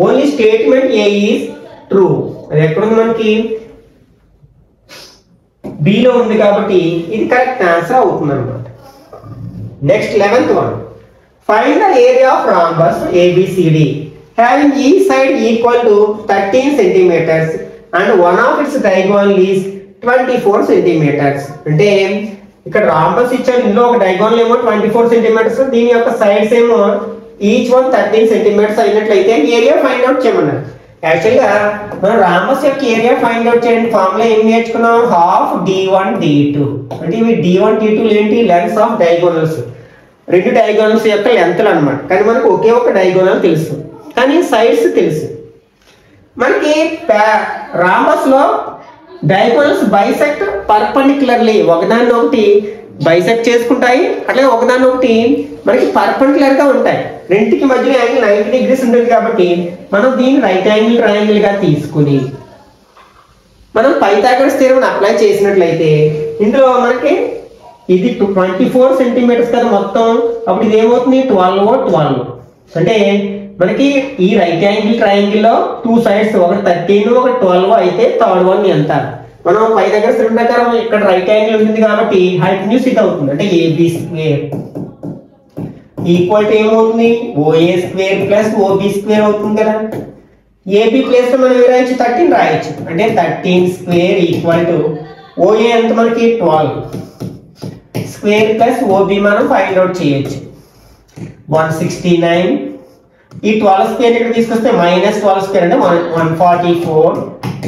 only statement A is true. అది ఎక్కడుంది, మనకి బి లో ఉంది కాబట్టి ఇది కరెక్ట్ ఆన్సర్ అవుతుంది అన్నమాట. Next 11th one, find the area of rhombus ABCD having each side equal to 13 centimeters and one of its diagonal is 24 centimeters. అంటే ఇక్కడ రాంబస్ ఇచ్చారు, ఇందులో ఒక డయాగోనల్ ఏమో 24 centimeters, దీని యొక్క సైడ్స్ ఏమో ఈచ్ వన్ 13 centimeters అయినట్లయితే ఏరియా ఫైండ్ అవుట్ చేయమన్నారు. యాక్చువల్గా మనం రాంబస్ యొక్క ఏరియా ఫైండ్ అవుట్ చేయండి ఫార్ములా ఏం నేర్చుకున్నాం, హాఫ్ d1 d2. అంటే ఇవి d1 d2 ఏంటి, లెంగ్త్స్ ఆఫ్ డయాగోనల్స్, రెండు డయాగోనల్స్ యొక్క లెంగ్త్లు అన్నమాట. కానీ మనకు ఒకే ఒక డయాగోనల్ తెలుసు, కానీ సైడ్స్ తెలుసు. మనకి రాంబస్ లో డయాగోనల్స్ బైసెక్ట్ పర్పెండిక్యులర్లీ, ఒకదాన్ని ఒకటి బైసెక్ట్ చేసుకుంటాయి, అట్లాగే ఒకదాన్ని ఒకటి మనకి పర్పెండిక్యులర్ గా ఉంటాయి. రెండింటికి మధ్యలో యాంగిల్ 90 degrees ఉంటుంది కాబట్టి మనం దీన్ని రైట్ యాంగిల్ ట్రయాంగిల్ గా తీసుకుని మనం పైథాగరస్ థియరమ్ అప్లై చేసినట్లయితే ఇందులో మనకి ఇది 24 centimeters కదా మొత్తం, అప్పుడు ఇది ఏమవుతుంది 12. అంటే మనకి ఈ రైట్ యాంగిల్ ట్రయాంగిల్ లో 2 sides, ఒక 13 ఒక 12 అయితే థర్డ్ వన్ ఎంత, మనం పైథాగరస్ థియరమ్ ప్రకారం ఇక్కడ రైట్ యాంగిల్ ఉంటుంది కాబట్టి హైపోటెన్యూస్ ఇది అవుతుంది. అంటే AB స్క్వేర్ ఈక్వల్ టు ఏమవుతుంది, OA square plus OB square అవుతుంది కదా. AB ప్లేస్ లో మనం రాయొచ్చు 13 రాయొచ్చు, అంటే 13 స్క్వేర్ ఈక్వల్ టు OA ఎంత మనకి 12 స్క్వేర్ ప్లస్ OB మనం ఫైండ్ అవుట్ చేయొచ్చు 169. ఈ 12 స్క్వేర్ ఇక్కడ తీసుకొస్తే -12 స్క్వేర్ అంటే 144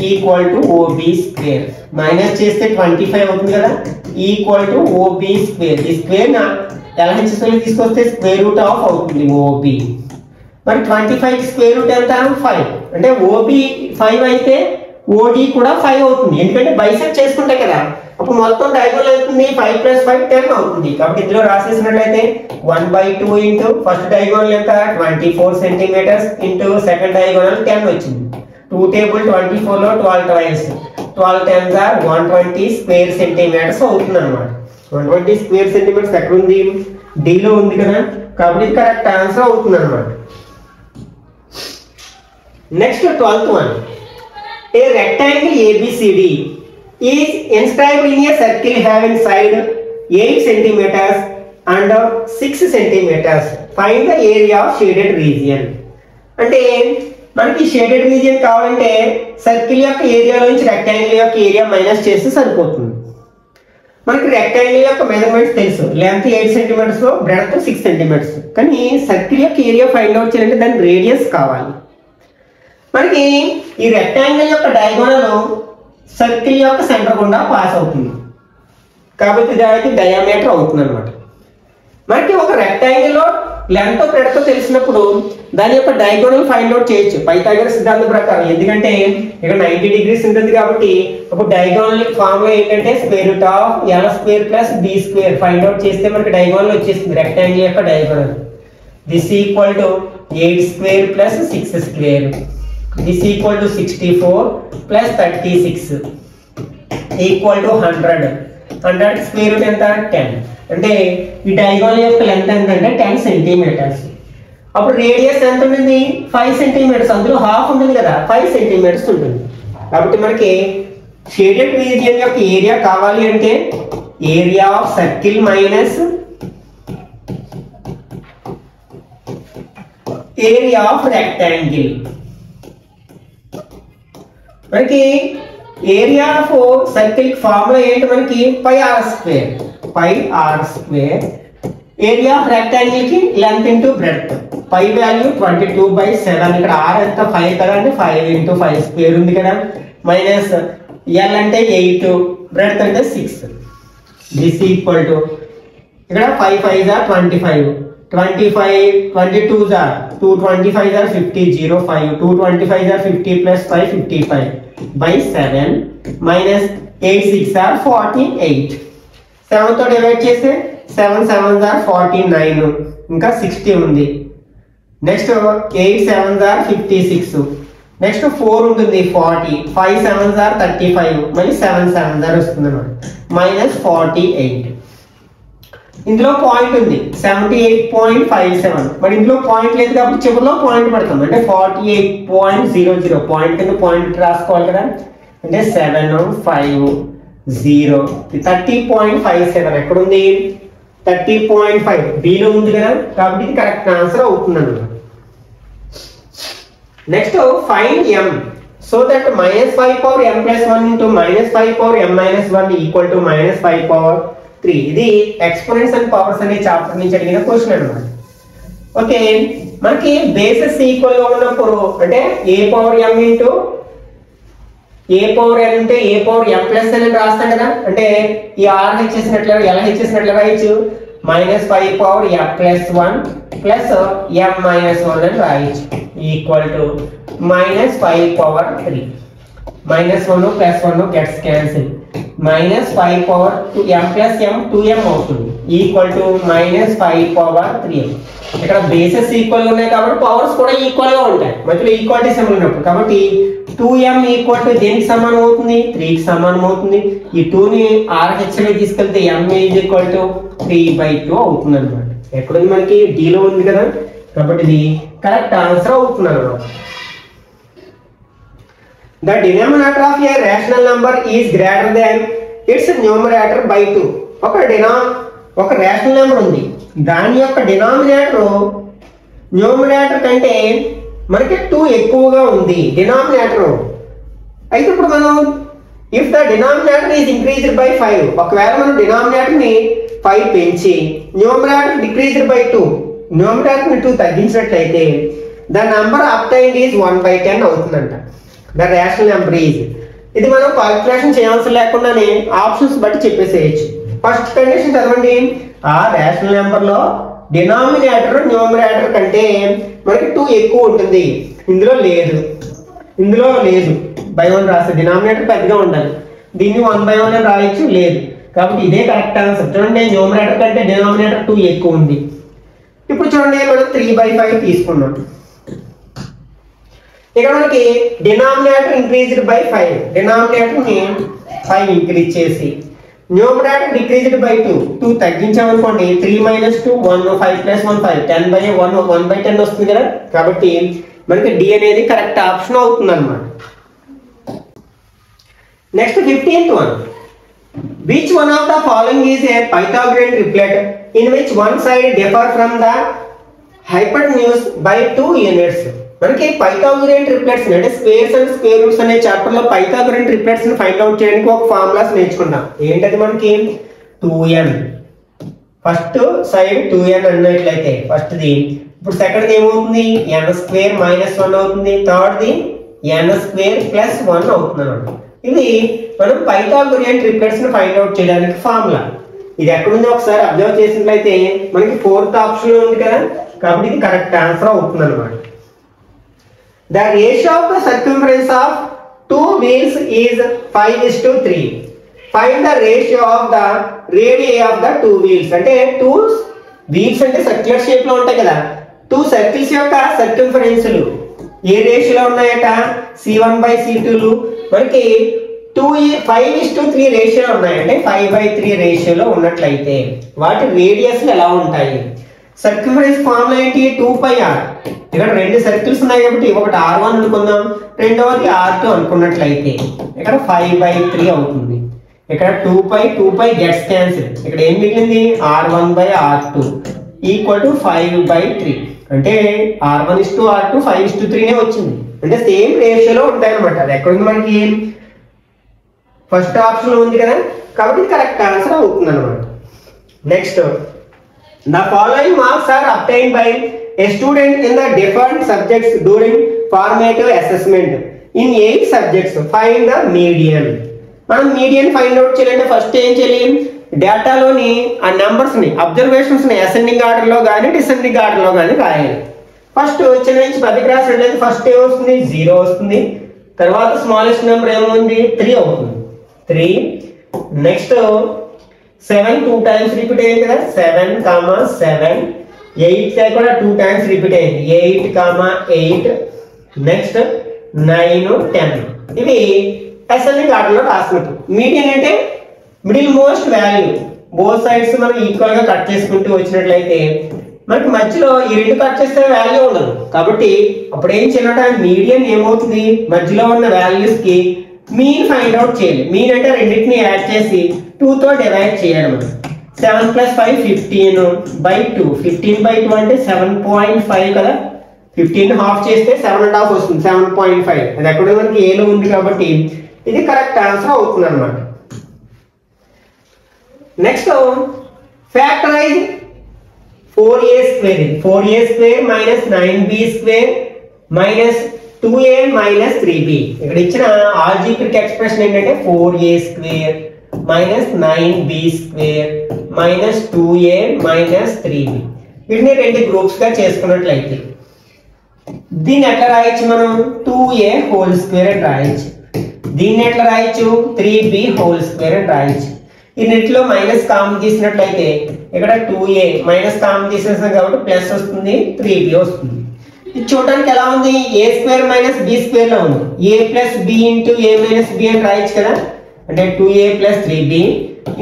equal to OB square, minus చేస్తే 25 అవుతుంది కదా, ఈక్వల్ టు OB స్క్వేర్. ఈ స్క్వేర్ LHS తీసుకొస్తే స్క్వేర్ రూట్ ఆఫ్ అవుతుంది OB. మరి 25 స్క్వేర్ రూట్ ఎంత 5, అంటే OB 5 అయితే OD కూడా 5 అవుతుంది, ఎందుకంటే బైసెక్ట్ చేసుకుంటాయి కదా. అప్పుడు మొత్తం డయాగోనల్ అవుతుంది 5 + 5 10 అవుతుంది. కాబట్టి ఇందులో రాసేసినట్లయితే 1/2 ఇంటూ ఫస్ట్ డయాగోనల్ ఎంత 24 centimeters ఇంటూ సెకండ్ డయాగోనల్ 10 వచ్చింది. 2 టేబుల్ 24 లో 12 times 12 10s are 120 square centimetres అవుతుంది అన్నమాట. 120 స్క్వేర్ సెంటీమీటర్స్ ఎక్కడ ఉంది, D లో ఉంది కదా, కాబట్టి ఇది కరెక్ట్ ఆన్సర్ అవుతుంది అన్నమాట. Next 12th one, a rectangle ABCD is inscribed in a circle having side 8 centimeters and 6 centimeters. Find the area of shaded region. అంటే మనకి షేడెడ్ రీజియన్ కావాలంటే సర్కిల్ యొక్క ఏరియాలో నుంచి రెక్టాంగిల్ యొక్క ఏరియా మైనస్ చేస్తే సరిపోతుంది. మనకి రెక్టాంగిల్ యొక్క మెజర్మెంట్స్ తెలుసు, లెంత్ 8 centimeters, బ్రెడ్త్ 6 centimeters. కానీ సర్కిల్ యొక్క ఏరియా ఫైండ్ అవుట్ చేయాలంటే దాని రేడియస్ కావాలి. మనకి ఈ రెక్టాంగిల్ యొక్క డయాగోనల్ సర్కిల్ యొక్క సెంటర్ గుండా పాస్ అవుతుంది కాబట్టి దానికి డయామీటర్ అవుతుంది అనమాట. మనకి ఒక రెక్టాంగిల్ లో లెంత్ బ్రెడ్త్ తెలిసినప్పుడు దాని యొక్క డయాగోనల్ ఫైండ్ అవుట్ చేయొచ్చు పైథాగరస్ సిద్ధాంతం ప్రకారం. ఎందుకంటే ఇక్కడ 90 degrees ఉంటుంది కాబట్టి ఒక డయాగోనల్ ఫార్ములా ఏంటంటే square root of L square plus B square find out చేస్తే మనకి డయాగోనల్ వచ్చేస్తుంది రెక్టాంగిల్ యొక్క diagonal. This equal to 8 square plus 6 square. This equal to 64 plus 36 equal to 100. 100 square root ఎంత 10. అంటే ఈ డయాగోనల్ యొక్క లెంత్ ఎంతంటే 10 సెంటీమీటర్స్. అప్పుడు రేడియస్ ఎంత ఉంటుంది 5 సెంటీమీటర్స్. అందులో హాఫ్ ఉంటుంది కదా 5 సెంటీమీటర్స్ ఉంటుంది. కాబట్టి మనకి షేడెడ్ రీజియన్ యొక్క ఏరియా కావాలి అంటే area of circle minus area of rectangle. మనకి ఏరియా ఆఫ్ సర్కిల్ ఫార్ములా ఏంటి మనకి pi r square. Pi r square. Area of rectangle కి length into breadth. Pi value 22/7. ఇక్కడ ఆర్ ఎంత 5 కదా అంటే 5 × 5 స్క్వేర్ ఉంది కదా. మైనస్ ఎల్ అంటే 8 బ్రెడ్త్ అంటే 6. దిస్ ఈక్వల్ టు ఇక్కడ 5 5 are 25. 25 22s are 2 25s are 50 0 5 2 25s are 50 plus 5 55/7 minus 8 6 are 48. 7 తో డివైడ్ చేస్తే 7 7s are 49. ఇంకా 60 ఉంది. Next 8 7s are 56. నెక్స్ట్ 4 ఉంటుంది 40. 5 7s are 35. మళ్ళీ 7 7s are వస్తుంది అన్నమాట. -48. ఇందులో పాయింట్ ఉంది 78.57. మరి ఇందులో పాయింట్ లేదు కాబట్టి చివరిలో పాయింట్ పెడతాం. అంటే 48.00 పాయింట్ కింద పాయింట్ రాసుకోవాలి కదా. అంటే 7 5 0 30.57 ఎక్కడ ఉంది 30.5 బిలో ఉంది కదా. కాబట్టి ఇది కరెక్ట్ ఆన్సర్ అవుతుంది అన్నమాట. Next find m so that -5 power m plus 1 into -5 power m minus 1 equal to -5 power 3. ఇది ఎక్స్పోనెంట్స్ అండ్ పవర్స్ అనే చాప్టర్ నుంచి అడిగిన క్వశ్చన్ అన్నమాట. ఓకే, మనకి బేసెస్ ఈక్వల్ గా ఉన్నప్పుడు అంటే a power m into a power n ఉంటే a power m plus n అని రాస్తాం కదా. అంటే ఈ r హెచ్చేసినట్లుగా ఎలా హెచ్చేసినట్లుగా రాయొచ్చు -5 power m plus 1 plus m minus 1 అని రాయొచ్చు equal to -5 power 3. -1 plus 1 gets cancel. -5 power m plus m 2m అవుతుంది ఈక్వల్ టు -5 పవర్ 3m. ఇక్కడ బేసెస్ ఈక్వల్ ఉన్నాయి కాబట్టి పవర్స్ కూడా ఈక్వల్ గా ఉంటాయి మధ్యలో ఈక్వాలిటీ సింబల్ ఉన్నప్పుడు. కాబట్టి 2m ఈక్వల్ టు దేనికి సమానం అవుతుంది 3 కి సమానం అవుతుంది. ఈ 2 ని RH లో తీసుకెళ్తే m ఈజ్ ఈక్వల్ టు 3/2 అవుతుంది అన్నమాట. ఎక్కడుంది మనకి D లో ఉంది కదా. కాబట్టి ఇది కరెక్ట్ ఆన్సర్ అవుతుంది అన్నమాట. The denominator of a rational number is greater than its numerator by 2. ఒక రేషనల్ నెంబర్ ఉంది, దాని యొక్క డినామినేటర్ న్యూమరేటర్ కంటే మనకి 2 ఎక్కువగా ఉంది డినామినేటర్. అయితే ఇప్పుడు మనం if the denominator is increased by 5, ఒకవేళ మనం డినామినేటర్ ని 5 పెంచి న్యూమరేటర్ డిక్రీజ్డ్ బై 2, న్యూమరేటర్ ని 2 తగ్గించినట్లయితే ద నంబర్ అబ్టైన్డ్ ఈజ్ 1/10 అవుతుందంట. The rational number is. ఇది మనం క్యాలిక్యులేషన్ చేయాల్సిన లేకుండానే ఆప్షన్స్ బట్టి చెప్పేసేయచ్చు. ఫస్ట్ కండిషన్ చదవండి. ఆ రేషనల్ నెంబర్ లో డినామినేటర్ న్యూమరేటర్ కంటే మనకి 2 ఎక్కువ ఉంటుంది. ఇందులో లేదు బై 1 రాస్తే డినామినేటర్ పెద్దగా ఉండాలి. దీన్ని 1/1 అని రాయొచ్చు, లేదు. కాబట్టి ఇదే కరెక్ట్ ఆన్సర్. చూడండి, న్యూమరేటర్ కంటే డినామినేటర్ 2 ఎక్కువ ఉంది. ఇప్పుడు చూడండి, మనం 3/5 తీసుకున్నాం. ఇక్కడ మనకి డినామినేటర్ ఇంక్రీజ్డ్ బై 5, డినామినేటర్ ని 5 ఇంక్రీజ్ చేసి న్యూమరేటర్ డిక్రీజ్డ్ బై 2 తగ్గించామనుకోండి 3 - 2 1 5 + 1 5 10/1 1/10 వస్తుంది కదా. కాబట్టి మనకి డి అనేది కరెక్ట్ ఆప్షన్ అవుతుంది అన్నమాట. Next 15th one. Which one of the following is a Pythagorean triplet in which one side differ from the hypotenuse by 2 units? మనకి పైథాగోరియన్ ట్రిప్లెట్స్ అంటే స్క్వేర్స్ అండ్ స్క్వేర్ రూట్స్ అనే చాప్టర్ లో పైథాగోరియన్ ట్రిప్లెట్స్ ని ఫైండ్ అవుట్ చేయడానికి ఒక ఫార్ములాస్ నేర్చుకుంటాం. ఏంటది మనకి 2n. ఫస్ట్ సైడ్ 2n అన్నట్లయితే ఫస్ట్ది. ఇప్పుడు సెకండ్ ఏమవుతుంది n² - 1 అవుతుంది. థర్డ్ది n² + 1 అవుతుంది అన్నమాట. ఇది మనం పైథాగోరియన్ ట్రిప్లెట్స్ ని ఫైండ్ అవుట్ చేయడానికి ఫార్ములా. ఇది ఎక్కడుంది ఒకసారి అబ్జర్వ్ చేసినట్లయితే మనకి ఫోర్త్ ఆప్షన్ ఉంది కదా, కాబట్టి ఇది కరెక్ట్ ఆన్సర్ అవుతుంది అనమాట. The ratio of the circumference of two wheels is 5:3. Find the ratio of the radius of the two wheels. అంటే టూ వీల్స్ అంటే సర్క్యులర్ షేప్ లో ఉంటాయి కదా, టూ సర్కిల్స్ యొక్క సర్కంఫరెన్స్లు ఏ రేషియోలో ఉన్నాయట, C1/C2లు మనకి 5:3 రేషియోలో ఉన్నాయి. అంటే 5/3 రేషియోలో ఉన్నట్లయితే వాటి రేడియస్లు ఎలా ఉంటాయి? సర్కంఫరెన్స్ ఫార్ములా ఏంటి, 2πr. ఇక్కడ రెండు సర్కిల్స్ ఉన్నాయి కాబట్టి ఒకటి R1 అనుకుందాం, రెండవది R2 అనుకున్నట్లయితే ఇక్కడ 5/3 అవుతుంది. ఇక్కడ 2π గెట్స్ క్యాన్సిల్, ఇక్కడ ఏం మిగిలింది R1/R2 ఈక్వల్ టు 5/3. అంటే R1:R2 5:3 వచ్చింది. అంటే సేమ్ రేషియోలో ఉంటాయి అనమాట. అది ఎక్కడుంది మనకి ఫస్ట్ ఆప్షన్ ఉంది కదా, కాబట్టి కరెక్ట్ ఆన్సర్ అవుతుంది అనమాట. Next, the following marks are obtained by a student in the different subjects during formative assessment in 8 subjects. Find the median. మనం మీడియన్ ఫైండ్ అవుట్ చేయాలంటే ఫస్ట్ ఏం చేయాలి, డేటాలోని ఆ నెంబర్స్ ని అబ్జర్వేషన్స్ ని అసెండింగ్ ఆర్డర్ లో కానీ డిసెండింగ్ ఆర్డర్ లో కానీ రాయాలి. ఫస్ట్ చిన్న నుంచి 10కి రాసినట్లయితే ఫస్ట్ ఏమొస్తుంది 0 వస్తుంది. తర్వాత స్మాలెస్ట్ నెంబర్ ఏముంది 3 అవుతుంది, 3. నెక్స్ట్ 7 2 టైమ్స్ రిపీట్ అయింది కదా, 7, 8 కూడా 2 టైమ్స్ రిపీట్ అయింది, 8, 8. నెక్స్ట్ 9, 10. ఇవి అసెండింగ్ ఆర్డర్ లో రాసినట్టు. మీడియన్ అంటే middle most value, both sides మనం ఈక్వల్ గా కట్ చేసుకుంటూ వచ్చినట్లయితే మనకి మధ్యలో ఈ రెండు కట్ చేస్తే వాల్యూ ఉండదు. కాబట్టి అప్పుడు ఏం చేయాలంటే మీడియన్ ఏమవుతుంది, మధ్యలో ఉన్న వాల్యూస్ కి మీన్ ఫైండ్ అవుట్ చేయాలి. మీన్ అంటే రెండింటిని యాడ్ చేసి 2 తో డివైడ్ చేయాలి. మనం 7 + 5 15/2. 15/2 అంటే 7.5 కదా, 15 హాఫ్ చేస్తే 7.5 వస్తుంది, 7.5. అది ఎక్కడ మనకి ఏలో ఉంది కాబట్టి ఇది కరెక్ట్ ఆన్సర్ అవుతుంది అనమాట. Next, factorise 4a² 4a² - 9b² - 2a - 3b. ఇక్కడ ఇచ్చిన ఆల్జీబ్రిక్ ఎక్స్ప్రెషన్ ఏంటంటే 4a² - 9b² - 2a - 3b. వీటిని రెండు గ్రూప్స్ గా చేసుకున్నట్లయితే దీన్ని ఎట్లా రాయొచ్చు, మనం 2a² అని రాయొచ్చు. దీన్ని ఎట్లా రాయొచ్చు, 3b² అని రాయొచ్చు. ఈ నెట్లో మైనస్ కామన్ తీసినట్లయితే ఇక్కడ 2a మైనస్ కామన్ తీసేసాం కాబట్టి ప్లస్ వస్తుంది, 3b వస్తుంది. ఇది చూడడానికి ఎలా ఉంది, a² - b² లో ఉంది. a + b × a - b అని రాయొచ్చు కదా, అంటే 2a + 3b ×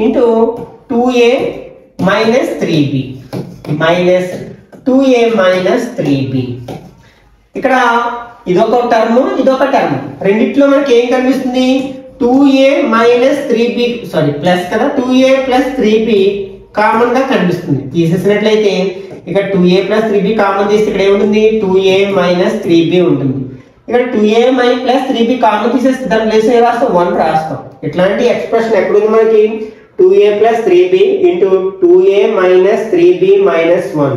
2a - 3b minus 2a - 3b. ఇక్కడ ఇదొక టర్మ్, ఇదొక టర్మ్. రెండిట్లో మనకి ఏం కనిపిస్తుంది, 2a - 3b ప్లస్ కదా, 2a + 3b కామన్ గా కనిపిస్తుంది. తీసేసినట్లయితే ఇక్కడ 2a + 3b కామన్ తీస్తే ఇక్కడ ఏముంటుంది, 2a - 3b ఉంటుంది. ఇక్కడ 2a + 3b కామన్ తీసేస్తే దాని ప్లేస్ ఏ రాస్తాం, 1 రాస్తాం. ఇట్లాంటి ఎక్స్ప్రెషన్ ఎక్కడుంది మనకి, 2a + 3b × 2a - 3b - 1.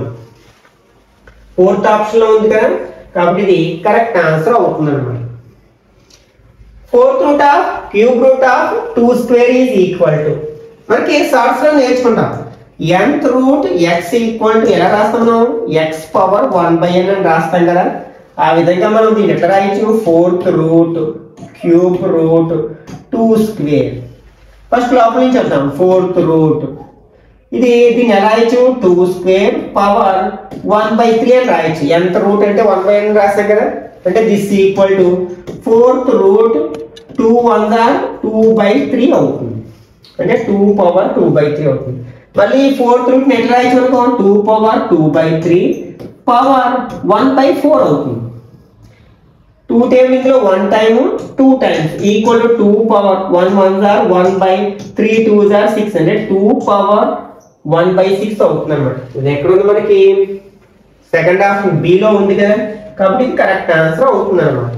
Fourth option లో ఉంది కదా, కాబట్టి ఇది కరెక్ట్ ఆన్సర్ అవుతుంది అన్నమాట. Fourth root of cube root of 2² is equal to, మనకి షార్ట్స్ లో నేర్చుకుంటాం. nth root x equal to ఎలా రాస్తాం, x⁻1/n అని రాస్తాం కదా. ఆ విధంగా మనం దీన్ని ఎట్లా రాయొచ్చు, fourth root cube root 2². First లోపల నుంచి చెప్తాం, ఫోర్త్ రూట్ దీన్ని ఎలా రాయొచ్చు, 2² పవర్ 1/3 అని రాయొచ్చు. nth రూట్ అంటే 1/n రాస్తాం కదా, అంటే this equal to fourth root 2 1 2/3 అవుతుంది. అంటే 2/2/3 అవుతుంది. మళ్ళీ ఫోర్త్ రూట్ ఎట్లా రాయొచ్చు అనుకో, 2/2/3 పవర్ 1/4 అవుతుంది. 2 టేబుల్ లో 1 time 2 times equal to 2 power 1 1 1/3 2 6 అంటే 2/1/6 అవుతుంది అన్నమాట. ఇది ఎక్కడ ఉంది మనకి, సెకండ్ హాఫ్ బి లో ఉంది కదా, కాబట్టి ఇది కరెక్ట్ ఆన్సర్ అవుతుంది అన్నమాట.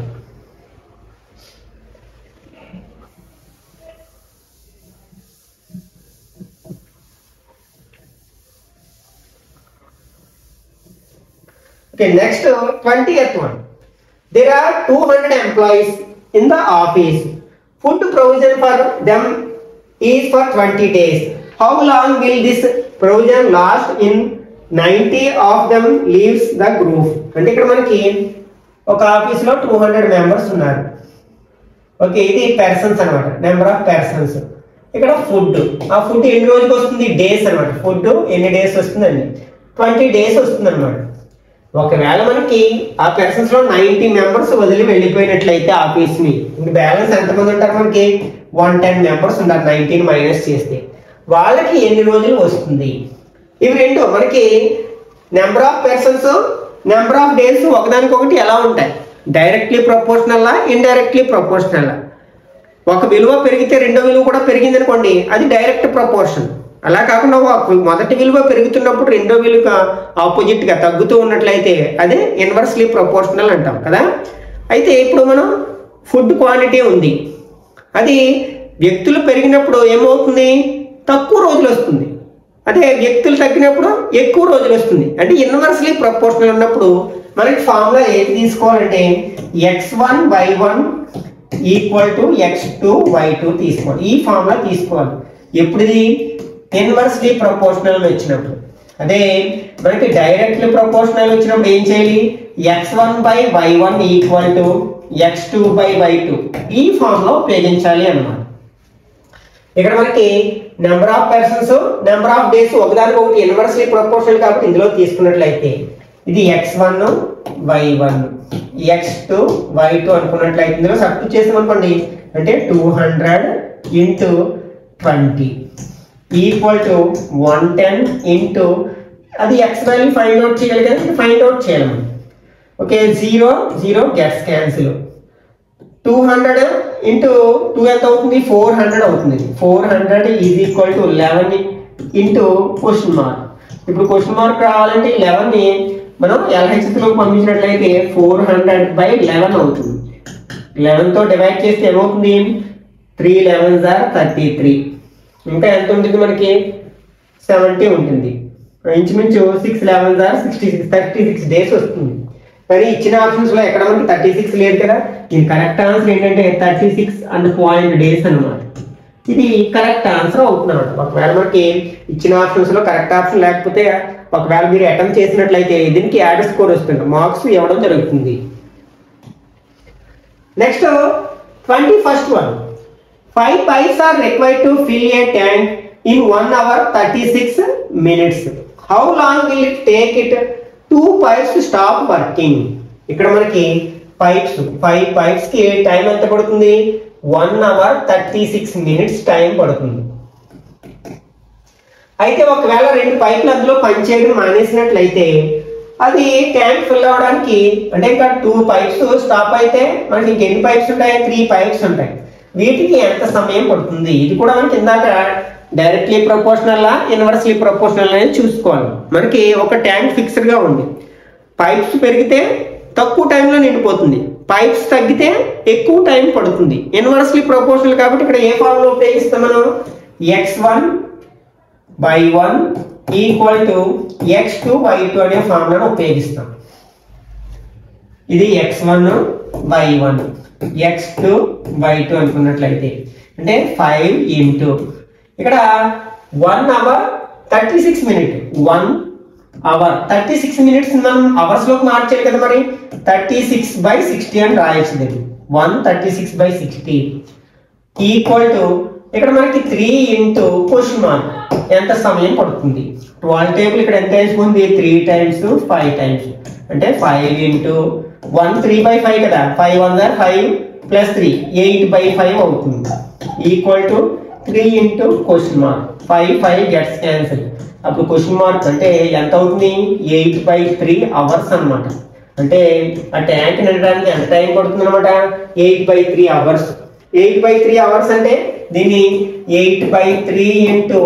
Okay, next 20th one. There are 200 employees in the office. Food provision for them is for 20 days. How long will this provision last in 90 of them leaves the group. అంటే ఇక్కడ మనకి ఒక ఆఫీస్లో 200 మెంబర్స్ ఉన్నారు. ఓకే, ఇది పర్సన్స్ అనమాట, నెంబర్ ఆఫ్ పర్సన్స్. ఇక్కడ ఫుడ్, ఆ ఫుడ్ ఎన్ని రోజులకు వస్తుంది, డేస్ అనమాట. ఫుడ్ ఎన్ని డేస్ వస్తుందండి, 20 డేస్ వస్తుంది అనమాట. ఒకవేళ మనకి ఆ పర్సన్స్ లో 90 మెంబర్స్ వదిలి వెళ్ళిపోయినట్లయితే ఆఫీస్ ని, ఇంక బ్యాలెన్స్ ఎంతమంది ఉంటారు మనకి, 110 మెంబర్స్ ఉంటారు. 19 మైనస్ చేస్తే వాళ్ళకి ఎన్ని రోజులు వస్తుంది. ఇవి రెండు మనకి number of persons, number of days ఒకదానికొకటి ఎలా ఉంటాయి, డైరెక్ట్లీ ప్రపోర్షనల్లా, ఇండైరెక్ట్లీ ప్రపోర్షనల్లా. ఒక విలువ పెరిగితే రెండో విలువ కూడా పెరిగింది అనుకోండి, అది డైరెక్ట్ ప్రపోర్షన్. అలా కాకుండా మొదటి విలువ పెరుగుతున్నప్పుడు రెండో విలువ ఆపోజిట్ గా తగ్గుతూ ఉన్నట్లయితే అదే ఇన్వర్స్లీ ప్రపోర్షనల్ అంటాం కదా. అయితే ఇప్పుడు మనం ఫుడ్ క్వాంటిటీ ఉంది, అది వ్యక్తులు పెరిగినప్పుడు ఏమవుతుంది, తక్కువ రోజులు వస్తుంది. అదే వ్యక్తులు తగ్గినప్పుడు ఎక్కువ రోజులు వస్తుంది. అంటే ఇన్వర్స్లీ ప్రపోర్షనల్ ఉన్నప్పుడు మనకి ఫార్ములా ఏది తీసుకోవాలంటే x1y1 ఈక్వల్ టు x2y2 తీసుకోవాలి. ఈ ఫార్ములా తీసుకోవాలి ఎప్పుడు, ఇది ఇన్వర్స్లీ ప్రపోర్షనల్ వచ్చినప్పుడు. అదే మనకి డైరెక్ట్లీ ప్రపోర్షనల్ వచ్చినప్పుడు ఏం చేయాలి, x1/y1 ఈక్వల్ టు x2/y2 ఈ ఫార్ములా ఉపయోగించాలి అన్నమాట. ఇక్కడ మనకి number of persons, number of days ఒకదానికొకటి ఇన్వర్స్లీ ప్రపోర్షనల్ కాబట్టి ఇందులో తీసుకున్నట్లయితే ఇది x1y1 x2y2 అనుకున్నట్లయితే ఇందులో సబ్స్టిట్యూట్ చేసాం అనుకోండి, అంటే 200 × 20 ఈక్వల్ టు 110 ఇంటూ అది ఎక్స్ వాల్యూ ఫైండ్ అవుట్ చేయాలి కదా, ఫైండ్ అవుట్ చేయాలి. Okay, 0 0 gets cancel. 200 ఇంటూ 2 ఎంత అవుతుంది, 400 అవుతుంది. 400 is equal to 11 into question mark. ఇప్పుడు క్వశ్చన్ మార్క్ రావాలంటే 11ని మనం LHSలోకి పంపించినట్లయితే 400/11 అవుతుంది. 11తో డివైడ్ చేస్తే ఏమవుతుంది, 3 11s are 33. ఇంకా ఎంత ఉంటుంది మనకి, 70 ఉంటుంది. ఇంచుమించు 6 11s are 66, 36 డేస్ వస్తుంది. కానీ ఇచ్చిన ఆప్షన్స్ లో ఎక్కడ మనకి 36 లేదు కదా. ఇది కరెక్ట్ ఆన్సర్ ఏంటంటే 36.0 డేస్ అనమాట. ఇది కరెక్ట్ ఆన్సర్ అవుతుంది అనమాట. ఒకవేళ మనకి ఇచ్చిన ఆప్షన్స్ లో కరెక్ట్ ఆప్షన్ లేకపోతే, ఒకవేళ మీరు అటెంప్ట్ చేసినట్లయితే దీనికి యాడ్ స్కోర్ వస్తుంది, మార్క్స్ ఇవ్వడం జరుగుతుంది. Next 21st one. 5 pipes are required to fill a tank in 1 hour 36 minutes. How long will it take it 2 pipes to stop working? ఇక్కడ మనకి పైప్స్ 5 pipes కి టైం ఎంత పడుతుంది, 1 hour 36 minutes టైం పడుతుంది. అయితే ఒకవేళ 2 పైపులు అందులో పనిచేయడం మానేసినట్లయితే అది ట్యాంక్ ఫిల్ అవడానికి, అంటే ఇంకా 2 పైప్స్ స్టాప్ అయితే మనకి ఇంకెన్ని పైప్స్ ఉంటాయి, 3 పైప్స్ ఉంటాయి. వీటికి ఎంత సమయం పడుతుంది, ఇది కూడా మనకి ఇందాక డైరెక్ట్లీ ప్రపోర్షనల్ ఇన్వర్స్లీ ప్రపోర్షనల్ అనేది చూసుకోవాలి. మనకి ఒక ట్యాంక్ ఫిక్స్డ్ గా ఉంది, పైప్స్ పెరిగితే తక్కువ టైంలో నిండిపోతుంది, పైప్స్ తగ్గితే ఎక్కువ టైం పడుతుంది. ఇన్వర్స్లీ ప్రపోర్షనల్ కాబట్టి ఇక్కడ ఏ ఫార్ములా ఉపయోగిస్తాం మనం, x1/1 ఈక్వల్ టు x2/y2 అనే ఫార్ములాను ఉపయోగిస్తాం. ఇది x1/1 x2/y2 అనుకున్నట్లయితే అంటే 5 ఇంటూ ఇక్కడ 1 hour 36 minutes, 1 hour 36 minutes మనం అవర్స్ లోకి మార్చాలి కదా. మరి 36/60 అని రాయొచ్చు. 136/60 ఈక్వల్ టు ఇక్కడ మనకి 3 ఇంటూ క్వశ్చన్ మార్క్ ఎంత సమయం పడుతుంది. 12 టేబుల్ ఇక్కడ ఎంత వేసుకుంది, 3 times 5 times అంటే 5 ఇంటూ 1 3/5 కదా, 5 1s are 5 + 3 8/5 అవుతుంది. Equal to 3 into question mark 5 gets cancel. అప్పుడు క్వశ్చన్ మార్క్ అంటే ఎంత అవుతుంది, 8/3 అవర్స్ అనమాట. అంటే ఆ ట్యాంక్ నిండడానికి ఎంత టైం పడుతుంది అనమాట, 8/3 అవర్స్. 8/3 అవర్స్ అంటే దీన్ని 8/3 ఇంటూ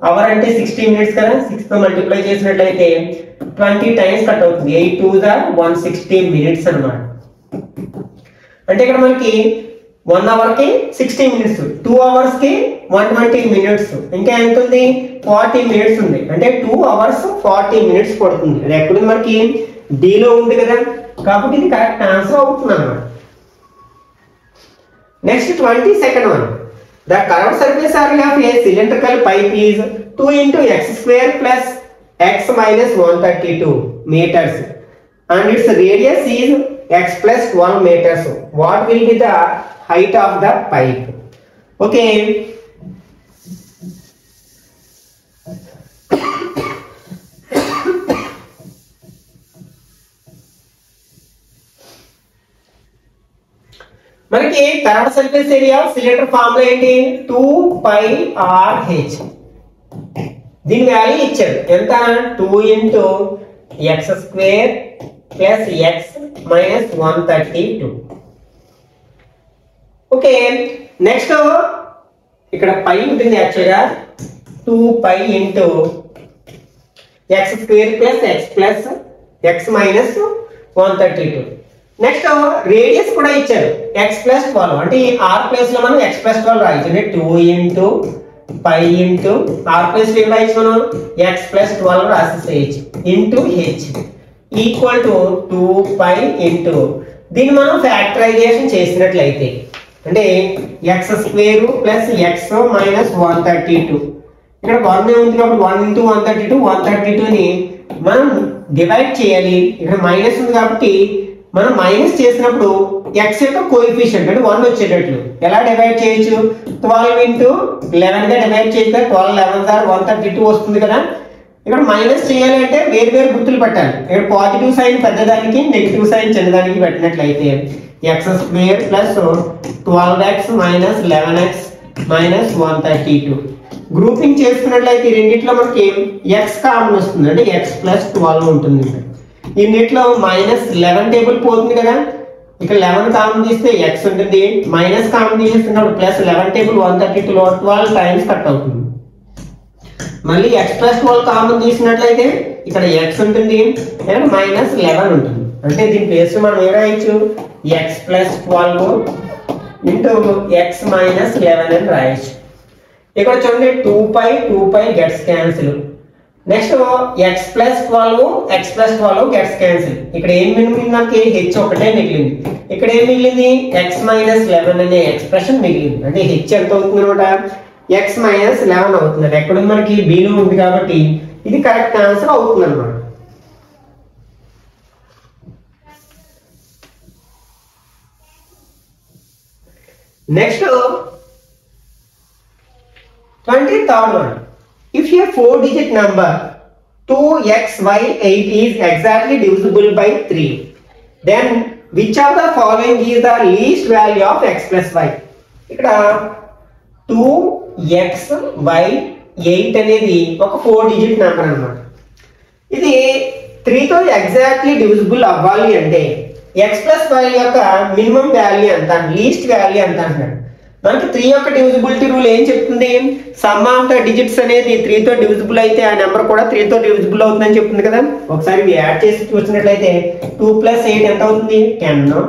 అవర్ అంటే 60 minutes కదా, 6తో మల్టిప్లై చేసినట్లయితే 20 times కట్ అవుతుంది. 8 2s are 160 minutes అనమాట. అంటే ఇక్కడ మనకి 1 hour కి 60 minutes, 2 hours కి 120 minutes, ఇంకా ఎంత ఉంది, 40 minutes ఉంది. అంటే 2 hours 40 minutes పడుతుంది. అది ఎక్కడుంది మనకి, డీలో ఉంది కదా, కాబట్టి ఇది కరెక్ట్ ఆన్సర్ అవుతుంది అన్నమాట. Next 22nd one. The curved surface area of a cylindrical pipe is 2 into x square plus x minus 132 meters and its radius is x plus 1 meters. What will be the height of the pipe? Okay. మనకి curved surface area cylinder formula ఏంటి 2πrh. దీని వాల్యూ ఇచ్చారు ఎంత 2 into x square plus x minus 132. Okay, next ఇక్కడ పై ఉంటుంది యాక్చువల్గా 2π into x square plus x minus 132. Next radius కూడా ఇచ్చారు x plus 12. అంటే ఈ r ప్లేస్ లో మనం x plus 12 రాయొచ్చు. అంటే 2 into π into r ప్లేస్ లో రాయొచ్చు మనం x plus 12 రాసేసేయచ్చు into h equal to 2π into దీన్ని మనం ఫ్యాక్టరైజేషన్ చేసినట్లయితే అంటే x square plus x minus 132. ఇక్కడ 1 ఉంది కాబట్టి 1 into 132 ని మనం డివైడ్ చేయాలి. ఇక్కడ మైనస్ ఉంది కాబట్టి మనం మైనస్ చేసినప్పుడు x యొక్క కోఎఫిషియంట్ అంటే 1 వచ్చేటట్లు ఎలా డివైడ్ చేయొచ్చు 12 into 11 గా డివైడ్ చేస్తే 12 11 are 132 వస్తుంది కదా. ఇక్కడ మైనస్ చేయాలి అంటే వేరు వేరు గుర్తులు పెట్టాలి. ఇక్కడ పాజిటివ్ సైన్ పెద్దదానికి నెగిటివ్ సైన్ చిన్నదానికి పెట్టినట్లయితే x square plus 12x minus 11x minus 132. Grouping చేసుకున్నట్లయితే రెండిట్లో మనకి x కామన్ వస్తుంది అంటే x ప్లస్ 12 ఉంటుంది. ఈ రెండిట్లో మైనస్ 11 టేబుల్ పోతుంది కదా, ఇక్కడ 11 కామన్ తీస్తే x ఉంటుంది, మైనస్ కామన్ తీసేస్తున్నప్పుడు ప్లస్ 11 టేబుల్ 132 లో 12 టైమ్స్ కట్ అవుతుంది. మళ్ళీ x ప్లస్ 12 కామన్ తీసినట్లయితే ఇక్కడ x ఉంటుంది ఇక్కడ మైనస్ 11 ఉంటుంది. అంటే దీని ప్లేస్ మనం ఏం రాయొచ్చు x plus 12 into x minus 11 అని రాయొచ్చు. ఇక్కడ చూడండి 2π gets cancel. Next x plus 12 gets cancel. ఇక్కడ ఏం మిగిలింది మనకి h ఒకటే మిగిలింది. ఇక్కడ ఏం మిగిలింది x మైనస్ 11 అనే ఎక్స్ప్రెషన్ మిగిలింది. అంటే h ఎంత అవుతుంది అనమాట x మైనస్ 11 అవుతుంది. అది ఎక్కడ ఉంది మనకి b లో ఉంది కాబట్టి ఇది కరెక్ట్ ఆన్సర్ అవుతుంది అనమాట. Next 23rd one. If a 4-digit number 2xy8 is exactly divisible by 3, then which of the following is the least value of x plus y? ఇక్కడ 2xy8 అనేది ఒక 4-digit నెంబర్ అన్నమాట. ఇది 3 తో ఎగ్జాక్ట్లీ డివిజిబుల్ అవ్వాలి అంటే x ప్లస్ y యొక్క మినిమం వాల్యూ ఎంత, లీస్ట్ వాల్యూ ఎంత అంటున్నాడు. మనకి 3 యొక్క డివిజిబిలిటీ రూల్ ఏం చెప్తుంది, సమ్ ఆఫ్ ద డిజిట్స్ అనేది 3 తో డివిజిబుల్ అయితే ఆ నెంబర్ కూడా 3 తో డివిజిబుల్ అవుతుందని చెప్తుంది కదా. ఒకసారి యాడ్ చేసి చూసినట్లయితే 2 + 8 ఎంత అవుతుంది 10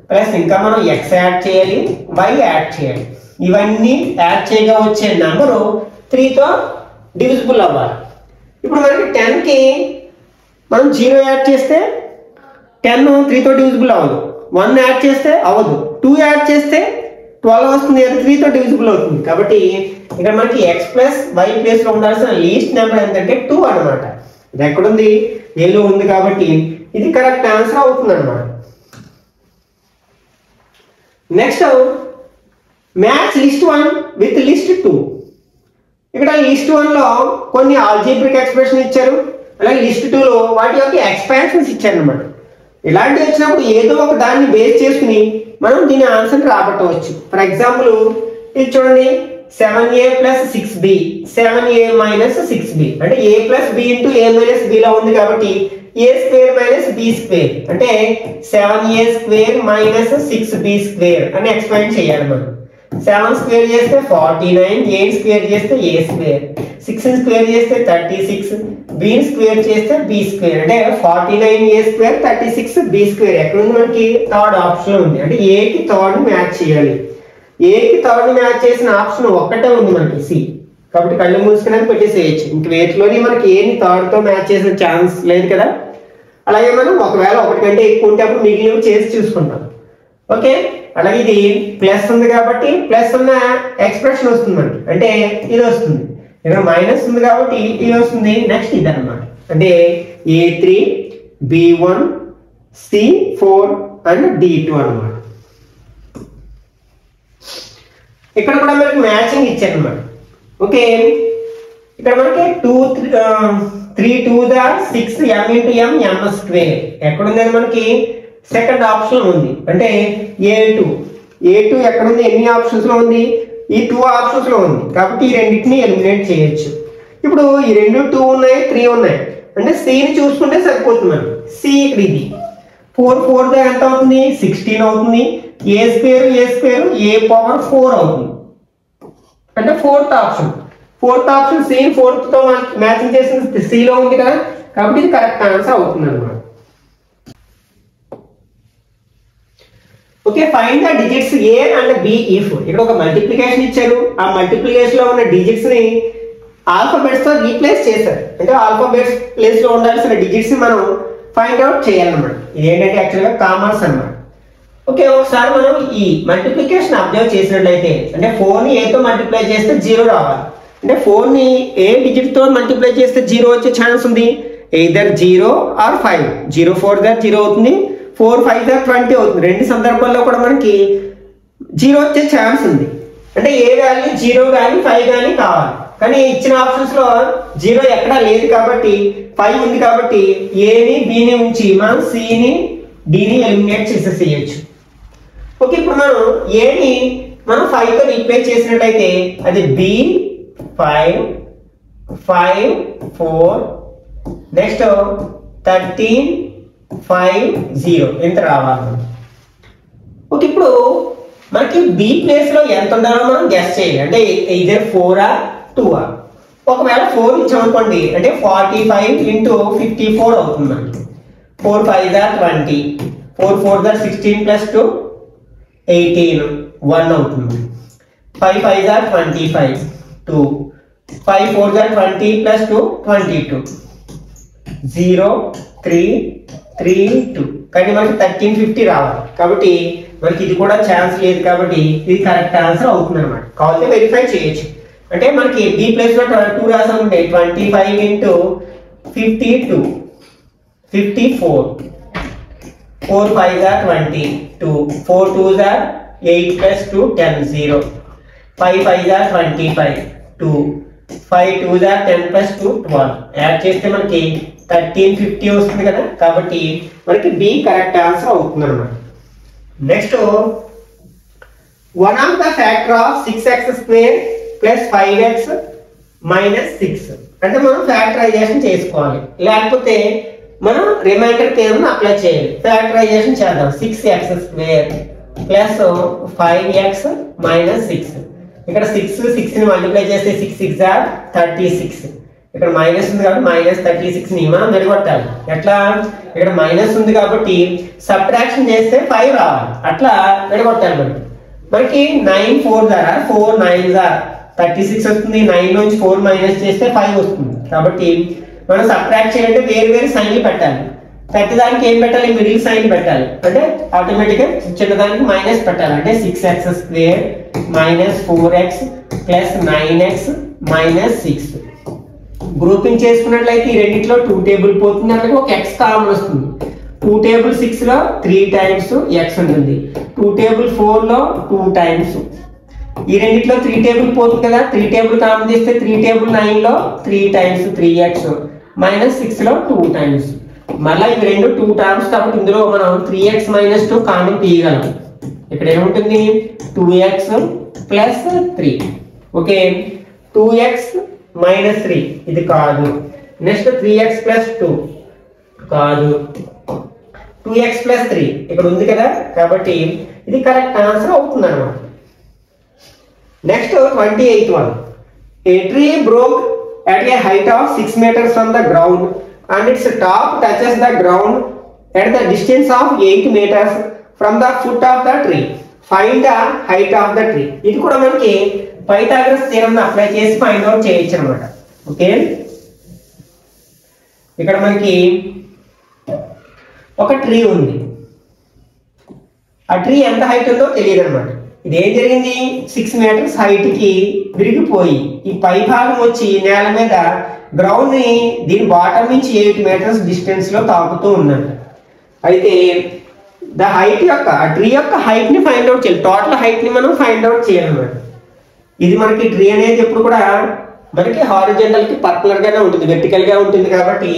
ప్లస్ ఇంకా మనం x యాడ్ చేయాలి y యాడ్ చేయాలి. ఇవన్నీ యాడ్ చేయగా వచ్చే నెంబరు 3 తో డివిజిబుల్ అవ్వాలి. ఇప్పుడు మనకి 10 కి మనం 0 యాడ్ చేస్తే 10 3 తో డివిజిబుల్ అవ్వదు, 1 యాడ్ చేస్తే అవ్వదు, 2 యాడ్ చేస్తే 12 వస్తుంది, అది 3 తో డివిజిబుల్ అవుతుంది. కాబట్టి ఇక్కడ మనకి x ప్లస్ y ప్లేస్ లో ఉండాల్సిన లీస్ట్ నెంబర్ ఏంటంటే 2 అన్నమాట. ఇది ఎక్కడుంది ఏలో ఉంది కాబట్టి ఇది కరెక్ట్ ఆన్సర్ అవుతుంది అన్నమాట. Next match list 1 with list 2. ఇక్కడ లిస్ట్ 1 లో కొన్ని ఆల్జీబ్రిక్ ఎక్స్ప్రెషన్ ఇచ్చారు, అలాగే లిస్ట్ 2 లో వాటి యొక్క ఎక్స్పాన్షన్స్ ఇచ్చారు అన్నమాట. ఇలాంటివి వచ్చినప్పుడు ఏదో ఒక దాన్ని బేస్ చేసుకుని మనం దీని ఆన్సర్ రాబట్టవచ్చు. ఫర్ ఎగ్జాంపుల్ ఇది చూడండి 7a + 6b 7a - 6b అంటే a + b * a - b లా ఉంది కాబట్టి a² - b² అంటే 7a² - 6b² అని ఎక్స్పాండ్ చేయాలి. మనం 7 స్క్వేర్ చేస్తే 49, 8 స్క్వేర్ చేస్తే a², 6 స్క్వేర్ చేస్తే 36, b స్క్వేర్ చేస్తే b² అంటే 49a² 36b². ఎక్కడ ఉంది మనకి థర్డ్ ఆప్షన్ ఉంది. అంటే a కి థర్డ్ మ్యాచ్ చేయాలి. a కి థర్డ్ మ్యాచ్ చేసిన ఆప్షన్ ఒక్కటే ఉంది మనకి c. కాబట్టి కళ్ళు మూసుకుని పెట్టేసేయచ్చు. ఇంక వేటిలోని మనకి a ని థర్డ్ తో మ్యాచ్ చేసే ఛాన్స్ లేదు కదా. అలాగే మనం ఒకవేళ ఒకటి కంటే ఎక్కువ ఉంటే అప్పుడు మిగిలినవి చేసి చూసుకుంటాం. ఓకే, అలాగే ఇది ప్లస్ ఉంది కాబట్టి ప్లస్ ఉన్న ఎక్స్ప్రెషన్ వస్తుంది మనకి, అంటే ఇది వస్తుంది. ఇక్కడ మైనస్ ఉంది కాబట్టి ఇది వస్తుంది. నెక్స్ట్ ఇది అనమాట, అంటే A3 B1 C4 and D2 అనమాట. ఇక్కడ కూడా మనకి మ్యాచింగ్ ఇచ్చారనమాట. ఓకే, ఇక్కడ మనకి 3 2 6 m into m m square ఎక్కడుంది మనకి సెకండ్ ఆప్షన్ ఉంది, అంటే A2 ఎక్కడుంది, ఎన్ని ఆప్షన్స్ లో ఉంది, ఈ 2 ఆప్షన్స్ లో ఉంది కాబట్టి ఈ రెండింటిని ఎలిమినేట్ చేయొచ్చు. ఇప్పుడు ఈ 2 2 ఉన్నాయి 3 ఉన్నాయి, అంటే సిని చూసుకుంటే సరిపోతుంది మనకి. సి ఇక్కడ ఇది 4 ఎంత అవుతుంది, 16 అవుతుంది. ఏ స్క్వేర్ a పవర్ 4 అవుతుంది, అంటే ఫోర్త్ ఆప్షన్ సి 4th తో మ్యాచింగ్ చేసిన సి లో ఉంది కదా, కాబట్టి ఇది కరెక్ట్ ఆన్సర్ అవుతుంది అన్నమాట. Okay, find the digits A and B if. ఇక్కడ ఒక మల్టిప్లికేషన్ ఇచ్చారు, ఆ మల్టిప్లికేషన్ లో ఉన్న డిజిట్స్ ని ఆల్ఫాబెట్స్ తో రీప్లేస్ చేశారు, అంటే ఆల్ఫాబెట్స్ ప్లేస్ లో ఉండాల్సిన డిజిట్స్ మనం ఫైండ్ అవుట్ చేయాలన్నమాట. ఇది ఏంటంటే యాక్చువల్గా కామర్స్ అన్నమాట. ఓకే, ఒకసారి మనం ఈ మల్టిప్లికేషన్ అబ్జర్వ్ చేసినట్లయితే, అంటే 4 ని ఏతో మల్టిప్లై చేస్తే 0 రావాలి, అంటే 4 ని ఏ డిజిట్ తో మల్టిప్లై చేస్తే 0 వచ్చే ఛాన్స్ ఉంది. Either 0 are 5. 0 4 0 అవుతుంది, 4 5 20 అవుతుంది. రెండు సందర్భాల్లో కూడా మనకి 0 వచ్చే ఛాన్స్ ఉంది, అంటే ఏ వాల్యూ 0 కానీ 5 కానీ కావాలి. కానీ ఇచ్చిన ఆప్షన్స్ లో 0 ఎక్కడా లేదు కాబట్టి 5 ఉంది కాబట్టి ఏని బిని ఉంచి మనం సిని డిని ఎలిమినేట్ చేసేసేయచ్చు. ఓకే, ఇప్పుడు మనం ఏని మనం 5 తో రీప్లేస్ చేసినట్లయితే అది బి 5 5 4 నెక్స్ట్ 13 5 0 ఎంత రావాలి. ఓకే, ఇప్పుడు మనకి బి ప్లేస్ లో ఎంత ఉండాలో మనం గెస్ చేయాలి, అంటే ఇదే 4 ఆ 2 ఆ. ఒకవేళ 4 ఇచ్చామనుకోండి, అంటే 45 into 54 అవుతుంది మనకి. 4 5 20, 4 4 16 plus 2 18 1 అవుతుంది. 5 5 25 2, 5 4 20 plus 2 22 0 3 3 2. కానీ మనకి 1350 రావాలి కాబట్టి మనకి ఇది కూడా ఛాన్స్ లేదు కాబట్టి ఇది కరెక్ట్ ఆన్సర్ అవుతుంది అనమాట. కావాలంటే వెరిఫై చేయొచ్చు, అంటే మనకి బి ప్లేస్ లో 2 రాసామంటే 25 into 52 54 4 5 20 2 4 2 8 plus 2 10 0 5 5 25 2 5 2 10 plus 2 12 యాడ్ చేస్తే మనకి 1350 వస్తుంది కదా, కాబట్టి మనకి బి కరెక్ట్ ఆన్సర్ అవుతుంది అనమాట. Next, 1 of the factor of 6x square plus 5x minus 6, అంటే మనం ఫ్యాక్టరైజేషన్ చేసుకోవాలి, లేకపోతే మనం రిమైండర్ థియరమ్ అప్లై చేయాలి. ఫ్యాక్టరైజేషన్ చేద్దాం. 6x square plus 5x minus 6. ఇక్కడ 6 ని మల్టిప్లై చేస్తే 6 6 36. ఇక్కడ మైనస్ ఉంది కాబట్టి మైనస్ 36 ని మనం విడగొట్టాలి. ఎట్లా, ఇక్కడ మైనస్ ఉంది కాబట్టి సబ్ట్రాక్షన్ చేస్తే 5 రావాలి, అట్లా విడగొట్టాలి. మనకి 9 4 4 9 36 వస్తుంది. 9 నుంచి 4 మైనస్ చేస్తే 5 వస్తుంది. కాబట్టి మనం సబ్ట్రాక్ట్ చేయాలంటే వేరు వేరు సైన్లు పెట్టాలి. ప్రతిదానికి ఏం పెట్టాలి, మిడిల్ సైన్ పెట్టాలి, అంటే ఆటోమేటిక్ గా చిన్నదానికి మైనస్ పెట్టాలి. అంటే 6x square minus 4x plus 9x minus 6. Grouping చేసుకున్నట్లయితే ఈ రెండిట్లో 2 టేబుల్ పోతుంది, అంటే ఒక x కామన్ వస్తుంది. 2 టేబుల్ 6 లో 3 times x ఉంటుంది. 2 టేబుల్ 4 లో 2 times. ఈ రెండిట్లో 3 టేబుల్ పోతుంది కదా, 3 టేబుల్ కామన్ చేస్తే 3 టేబుల్ 9 లో 3 times 3x minus 6 లో 2 times. మళ్ళీ ఇవి రెండు 2 టర్మ్స్ కాబట్టి ఇందులో మనం 3x minus 2 కామన్ తీయగలం. ఇక్కడ ఏముంటుంది, 2x plus 3. Okay, 2x minus 3 ఇది కాదు. నెక్స్ట్ 3x plus 2 కాదు. 2x plus 3 ఇక్కడ ఉంది కదా, కాబట్టి ఇది కరెక్ట్ ఆన్సర్ అవుతుంది అన్నమాట. Next 28th one. A tree broke at a height of 6 meters from the ground and its top touches the ground at the distance of 8 meters from the foot of the tree. Find the height of the tree. ఇది కూడా మనకి పైథాగరస్ థియరమ్ అప్లై చేసి ఫైండ్ అవుట్ చేయొచ్చు అన్నమాట. ఓకే, ఇక్కడ మనకి ఒక ట్రీ ఉంది. ఆ ట్రీ ఎంత హైట్ ఉందో తెలియదు అనమాట. ఇది ఏం జరిగింది, 6 meters హైట్కి విరిగిపోయి ఈ పై భాగం వచ్చి నేల మీద గ్రౌండ్ని దీని బాటమ్ నుంచి 8 meters డిస్టెన్స్లో తాకుతూ ఉన్నాడు. అయితే ద హైట్ యొక్క ఆ ట్రీ యొక్క హైట్ని ఫైండ్ అవుట్ చేయాలి, టోటల్ హైట్ని మనం ఫైండ్ అవుట్ చేయాలన్నమాట. ఇది మనకి ట్రీ అనేది ఎప్పుడు కూడా మనకి హారిజంటల్కి పర్పులర్గానే ఉంటుంది, వెర్టికల్గా ఉంటుంది. కాబట్టి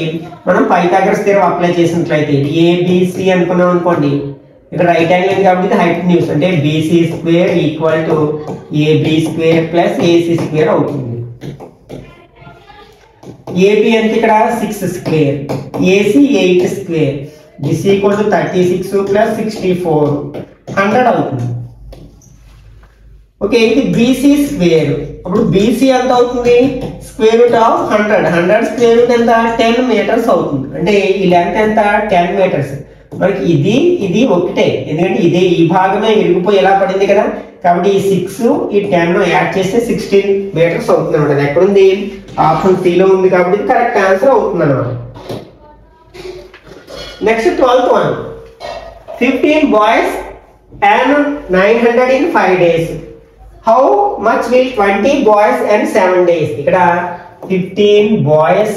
మనం పైథాగరస్ థియరం అప్లై చేసినట్లయితే ఏబిసి అనుకున్నాం అనుకోండి, ఇక్కడ రైట్ యాంగిల్ ఉంది కాబట్టి హైట్ న్యూస్ అంటే BC square equal to AB square plus AC square అవుతుంది. ఏబి అంటే ఇక్కడ 6 square, AC 8 square, this equal to 36 plus 64 100 అవుతుంది. ఓకే, ఇది బీసీ స్క్వేర్. అప్పుడు బీసీ ఎంత అవుతుంది, square root of 100 square root ఎంత 10 meters అవుతుంది. అంటే ఈ లెంత్ ఎంత 10 meters. మనకి ఇది ఒకటే, ఎందుకంటే ఇదే ఈ భాగమే విరిగిపోయి ఎలా పడింది కదా. కాబట్టి ఈ 6 ఈ 10 యాడ్ చేస్తే 16 meters అవుతుంది అనమాట. అది ఎక్కడుంది, ఆప్షన్ సిలో ఉంది కాబట్టి కరెక్ట్ ఆన్సర్ అవుతుంది అనమాట. Next 12th one, 15 boys earn 900 in 5 days. How much will 20 boys earn 7 days? ఇక్కడ 15 boys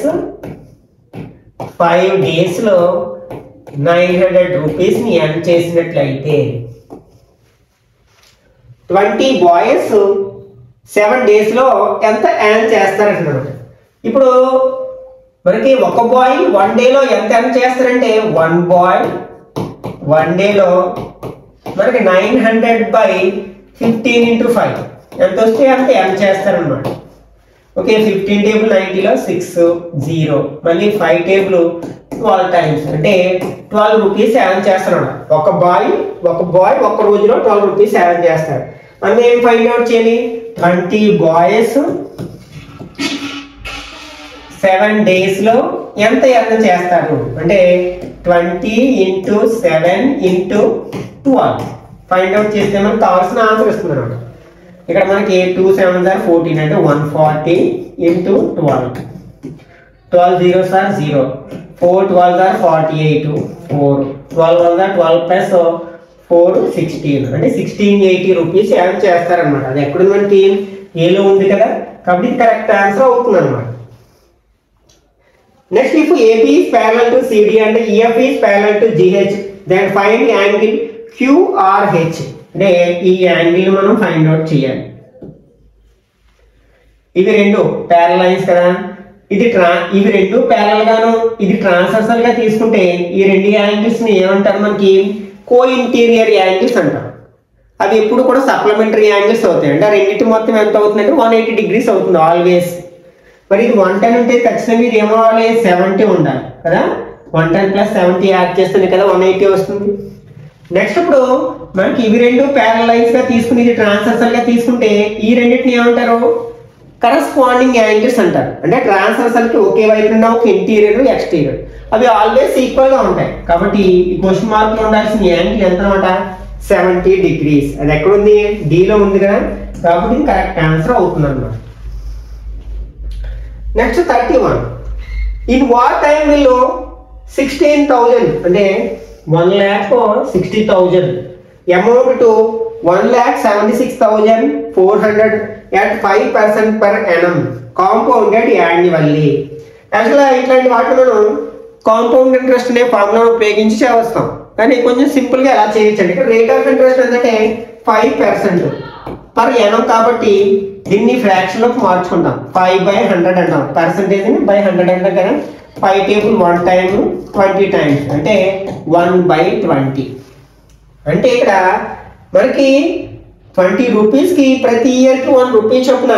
5 days లో 900 rupees ని earn చేసినట్లయితే 20 boys 7 days లో ఎంత earn చేస్తారంటున్నాడు. ఇప్పుడు మనకి ఒక బాయ్ 1 day లో ఎంత earn చేస్తారంటే 1 boy 1 day లో మనకి 900 by 15 into 5 ఎంత వస్తే అంత ఎర్న్ చేస్తారనమాట. ఓకే, 15 టేబుల్ 90లో 6 0, మళ్ళీ 5 టేబుల్ 12 times అంటే 12 rupees ఎర్న్ చేస్తాడు. ఒక బాయ్ ఒక రోజులో 12 rupees ఎర్న్ చేస్తాడు. మనం ఏం ఫైండ్ అవుట్ చేయాలి, 20 boys 7 days లో ఎంత ఎర్న్ చేస్తారు అంటే 20 into 7 into 12 ఫైండ్ అవుట్ చేస్తే మనకు కావాల్సిన ఆన్సర్ వస్తుంది అనమాట. ఇక్కడ మనకి 2 7s are 14 అంటే 140 into 12, 12 zeros are 0, 4 12s are 48, 4 12 1s are 12 plus 4 16 అంటే 1680 rupees ఎర్న్ చేస్తారనమాట. అది ఎక్కడ మనకి ఏలో ఉంది కదా, కాబట్టి ఇది కరెక్ట్ ఆన్సర్ అవుతుంది అనమాట. Next, if AB is parallel to CD and EF is parallel to GH, then find angle QRH. అంటే ఈ యాంగిల్ మనం ఫైండ్ అవుట్ చేయాలి. ఇవి రెండు ప్యారలల్ లైన్స్ కదా, ఇవి రెండు ప్యారలల్ గాను ఇది ట్రాన్స్వర్సల్ గా తీసుకుంటే ఈ రెండు యాంగిల్స్ ని ఏమంటారు, మనకి కో ఇంటీరియర్ యాంగిల్స్ అంటారు. అవి ఎప్పుడు కూడా సప్లిమెంటరీ యాంగిల్స్ అవుతాయి. అంటే రెండింటి మొత్తం ఎంత అవుతుందంటే 180 degrees అవుతుంది ఆల్వేస్. మరి ఇది 110 ఉంటే ఖచ్చితంగా ఇది ఏమవ్వాలి, 70 ఉండాలి కదా. 110 plus 70 యాడ్ చేస్తుంది కదా 180 వస్తుంది. నెక్స్ట్ ఇప్పుడు మనకి ఇవి రెండు ప్యారలల్ లైన్స్ గా తీసుకుని ఇది ట్రాన్స్వర్సల్ గా తీసుకుంటే ఈ రెండింటిని ఏమంటారు, కరస్పాండింగ్ యాంగిల్స్ అంటారు. అంటే ట్రాన్స్వర్సల్ కి ఒకే వైపు ఉన్న ఒక ఇంటీరియర్ ఎక్స్టీరియర్ అవి ఆల్వేస్ ఈక్వల్ గా ఉంటాయి. కాబట్టి ఈ క్వశ్చన్ మార్క్ లో ఉండాల్సిన యాంగిల్ ఎంత అనమాట, 70 degrees. అది ఎక్కడుంది, డిలో ఉంది కదా, కాబట్టి ఇది కరెక్ట్ ఆన్సర్ అవుతుంది అన్నమాట. Next 31, in what time will 16,000 అంటే 1,60,000 amount to 1,76,400 at 5% per annum compounded annually. యాక్చువల్గా ఇట్లాంటి వాటిని మనం కాంపౌండ్ ఇంట్రెస్ట్ అనే ఫార్ములా ఉపయోగించి చేస్తాం, కానీ కొంచెం సింపుల్గా ఎలా చేయొచ్చండి. ఇక్కడ రేట్ ఆఫ్ ఇంట్రెస్ట్ ఏంటంటే 5% per annum కాబట్టి దీన్ని ఫ్రాక్షన్ లోకి మార్చుకుంటాం. 5/100 అంటాం, పర్సెంటేజ్ బై 100 అంటాం కదా. 5 టేబుల్ 1 time 20 times అంటే 1/20. అంటే ఇక్కడ మనకి 20 rupees కి ప్రతి ఇయర్ కి 1 rupee చొప్పున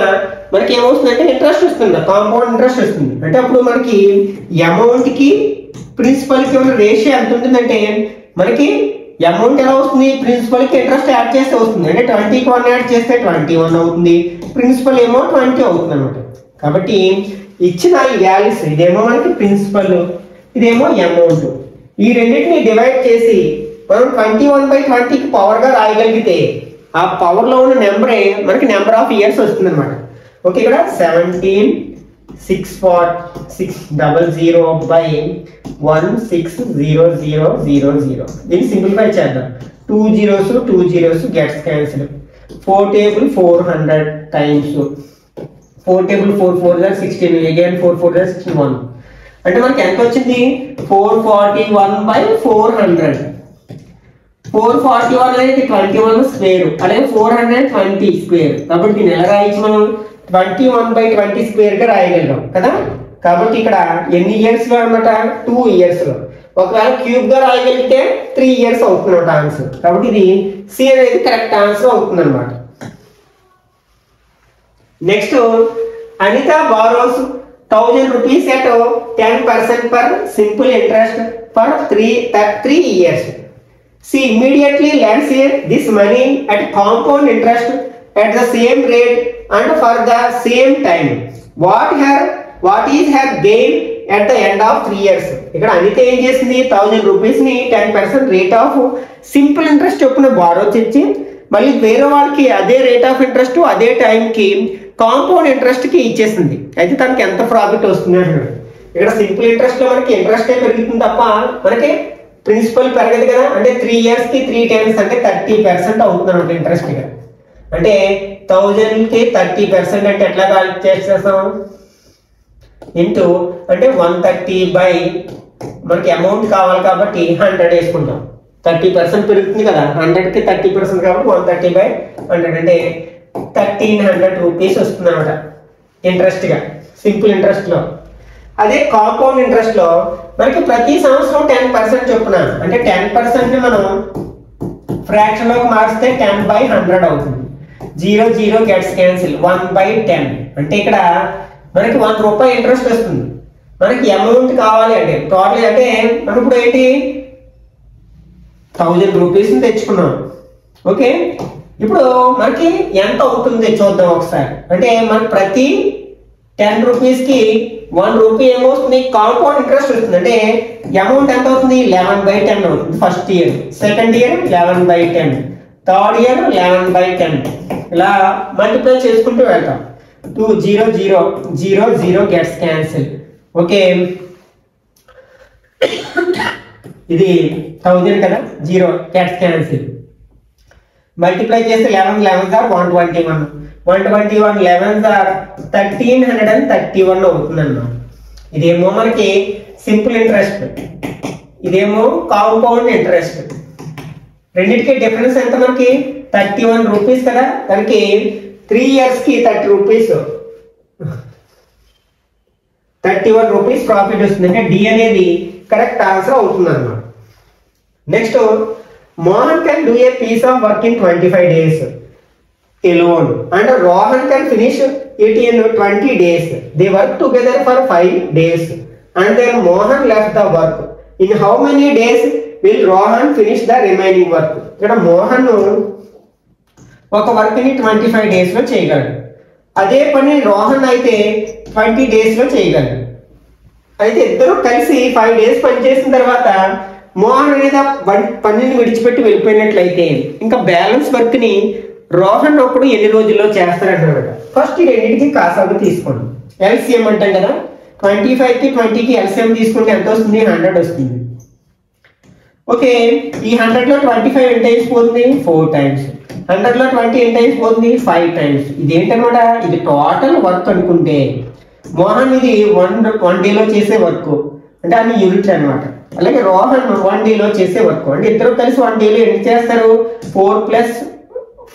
మనకి ఏమవుతుందంటే ఇంట్రెస్ట్ వస్తుంది, కాంపౌండ్ ఇంట్రెస్ట్ వస్తుంది. అంటే అప్పుడు మనకి అమౌంట్ కి ప్రిన్సిపల్ కి ఉన్న రేషియో ఎంత ఉంటుందంటే మనకి అమౌంట్ ఎలా వస్తుంది, ప్రిన్సిపల్ కి ఇంట్రెస్ట్ యాడ్ చేస్తే వస్తుంది. అంటే 20కి 1 యాడ్ చేస్తే 21 అవుతుంది, ప్రిన్సిపల్ ఏమో 20 అవుతుంది అనమాట. కాబట్టి ఇచ్చిన ఈ వాల్యూస్, ఇదేమో మనకి ప్రిన్సిపల్, ఇదేమో అమౌంట్, ఈ రెండింటిని డివైడ్ చేసి మనం 21/20కి పవర్ గా రాయగలిగితే ఆ పవర్ లో ఉన్న నెంబరే మనకి నెంబర్ ఆఫ్ ఇయర్స్ వస్తుంది అనమాట. ఓకే, ఇక్కడ 17,600/160000. దీన్ని సింప్లిఫై చేద్దాం. 2 zeros gets cancelled. 4 table 400 times 4 table 4 4 is 16, again 4 4 is 61. అంటే మనకి ఎంత వచ్చింది 441/400. 441 అనేది 21 స్క్వేర్, అలాగే 420 స్క్వేర్. కాబట్టి దీన్ని ఎలా రాయొచ్చు మనం 21/20 స్క్వేర్ గా రాయగలం కదా. కాబట్టి ఇక్కడ ఎన్ని ఇయర్స్ లో అన్నమాట 2 ఇయర్స్ లో. ఒకవేళ క్యూబ్ గా రాయగలిగితే 3 ఇయర్స్ అవుతుంది అన్నమాట ఆన్సర్. కాబట్టి ఇది సి అనేది కరెక్ట్ ఆన్సర్ అవుతుంది అన్నమాట. Next, Anitha borrows 1000 rupees at 10% per simple interest for 3 years. She immediately lends her this money at compound interest at the same rate and for the same time. What is her gain at the end of 3 years? ఇక్కడ అనిత ఏం చేసింది 1000 rupees ని 10% రేట్ ఆఫ్ సింపుల్ ఇంట్రెస్ట్ చొప్పున బారో చేసి మళ్ళీ వేరే వాళ్ళకి అదే రేట్ ఆఫ్ ఇంట్రెస్ట్ అదే టైంకి కాంపౌండ్ ఇంట్రెస్ట్ కి ఇచ్చేసింది. అయితే తనకి ఎంత ప్రాఫిట్ వస్తుంది అంటున్నాడు. ఇక్కడ సింపుల్ ఇంట్రెస్ట్ లో మనకి ఇంట్రెస్ట్ పెరుగుతుంది తప్ప మనకి ప్రిన్సిపల్ పెరగదు కదా. అంటే 3 years కి 3 times అంటే 30% అవుతుంది అన్నమాట ఇంట్రెస్ట్ గా. అంటే 1000 కి 30% అంటే ఎట్లా క్యాల్కులేట్ చేస్తాం ఇంటూ అంటే 130 బై మనకి అమౌంట్ కావాలి కాబట్టి 100 వేసుకుంటాం. 30% పెరుగుతుంది కదా, 100 కి 30% కాబట్టి 130/100 అంటే 1300 రూపీస్ వస్తుంది అనమాట ఇంట్రెస్ట్ గా సింపుల్ ఇంట్రెస్ట్ లో. అదే కాంపౌండ్ ఇంట్రెస్ట్ లో మనకి ప్రతి సంవత్సరం 10% చొప్పున అంటే 10% ని మనం ఫ్రాక్షన్ లోకి మార్చితే 10/100 అవుతుంది. 0 గెట్స్ క్యాన్సిల్ 1/10 అంటే ఇక్కడ మనకి 1 రూపాయి ఇంట్రెస్ట్ వస్తుంది. మనకి అమౌంట్ కావాలి అంటే టోటల్ అంటే మనం ఇప్పుడు ఏంటి 1000 రూపీస్ తెచ్చుకున్నాం. ఓకే, ఇప్పుడు మనకి ఎంత అవుతుంది చూద్దాం ఒకసారి. అంటే మనకి ప్రతి 10 రూపీస్ కి 1 రూపీ ఏమవుతుంది కాంపౌండ్ ఇంట్రెస్ట్ వస్తుంది. అంటే అమౌంట్ ఎంత అవుతుంది 11/10 అవుతుంది. First year, second year 11/10, third year 11/10 ఇలా మల్టిప్లై చేసుకుంటూ వెళ్తాం. 0 గెట్స్ క్యాన్సిల్. ఓకే, ఇది 1000 కదా, 0 గెట్స్ క్యాన్సిల్. మల్టిప్లై చేస్తే 11 are 121, 121 11s are 1331 అవుతుంది అన్నమాట. ఇదేమో మనకి సింపుల్ ఇంట్రెస్ట్, ఇదేమో కాంపౌండ్ ఇంట్రెస్ట్. రెండింటికి డిఫరెన్స్ ఎంత మనకి 31 రూపీస్ కదా. దానికి 3 years కి 30 రూపీస్ 31 రూపీస్ ప్రాఫిట్ వస్తుంది. అంటే డి అనేది కరెక్ట్ ఆన్సర్ అవుతుంది అన్నమాట. Next, Mohan can do a piece of work in 25 days alone and Rohan can finish it in 20 days. They work together for 5 days and then Mohan left the work. In how many days will Rohan finish the remaining work? ఇక్కడ మోహన్ ఒక వర్క్ ని 25 days లో చేయగలడు. అదే పని రోహన్ అయితే 20 days లో చేయగలడు. అయితే ఇద్దరు కలిసి 5 days పని చేసిన తర్వాత మోహన్ అనేది పనిని విడిచిపెట్టి వెళ్ళిపోయినట్లయితే ఇంకా బ్యాలెన్స్ వర్క్ ని రోహన్ ఒకడు ఎన్ని రోజుల్లో చేస్తారంటారు. ఫస్ట్ ఈ రెండింటికి కాసాగు తీసుకోండి. ఎల్సిఎం అంటాం కదా, 25 కి 20 కి ఎల్సిఎం తీసుకుంటే ఎంత వస్తుంది 100 వస్తుంది. ఓకే, ఈ 100 లో 25 ఎంత అయిపోతుంది 4 times, 100 లో 20 ఎంత అయిపోతుంది 5 times. ఇదేంటనమాట, ఇది టోటల్ వర్క్ అనుకుంటే మోహన్ ఇది 1 day లో చేసే వర్క్ అంటే అన్ని యూనిట్లు అనమాట. అలాగే రోహన్ 1 day లో చేసే వర్క్ అంటే ఇద్దరు కలిసి 1 day లో ఎన్ని చేస్తారు 4 +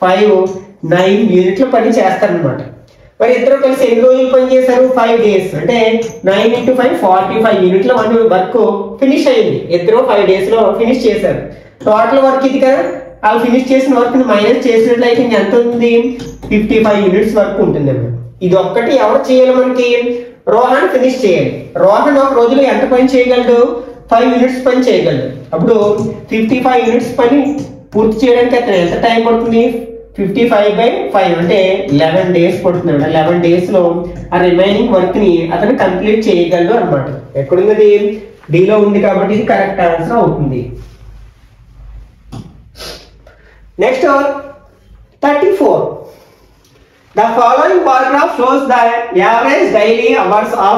5 9 యూనిట్ల పని చేస్తారు అనమాట. మరి ఇద్దరు కలిసి ఎన్ని రోజులు పని చేశారు 5 days అంటే 9 × 5 45 యూనిట్ల వర్క్ ఫినిష్ అయింది. ఇద్దరు 5 days లో ఫినిష్ చేశారు. టోటల్ వర్క్ ఇది కదా, వాళ్ళు ఫినిష్ చేసిన వర్క్ ని మైనస్ చేసినట్లయితే ఎంత ఉంది 55 యూనిట్స్ వర్క్ ఉంటుంది అన్నమాట. ఇది ఒక్కటి ఎవరు చేయాలి మనకి రోహన్ ఫినిష్ చేయాలి. రోహన్ ఒక రోజులో ఎంత పని చేయగలడు 5 యూనిట్స్ పని చేయగలడు. అప్పుడు 55 యూనిట్స్ పని పూర్తి చేయడానికి అతను ఎంత టైం పడుతుంది 55/5 అంటే 11 days పడుతుంది. 11 days లో ఆ రిమైనింగ్ వర్క్ ని అతను కంప్లీట్ చేయగలడు అనమాట. ఎక్కడున్నది డిలో ఉంది కాబట్టి ఇది కరెక్ట్ ఆన్సర్ అవుతుంది. Next 34. The following paragraph shows the average daily hours of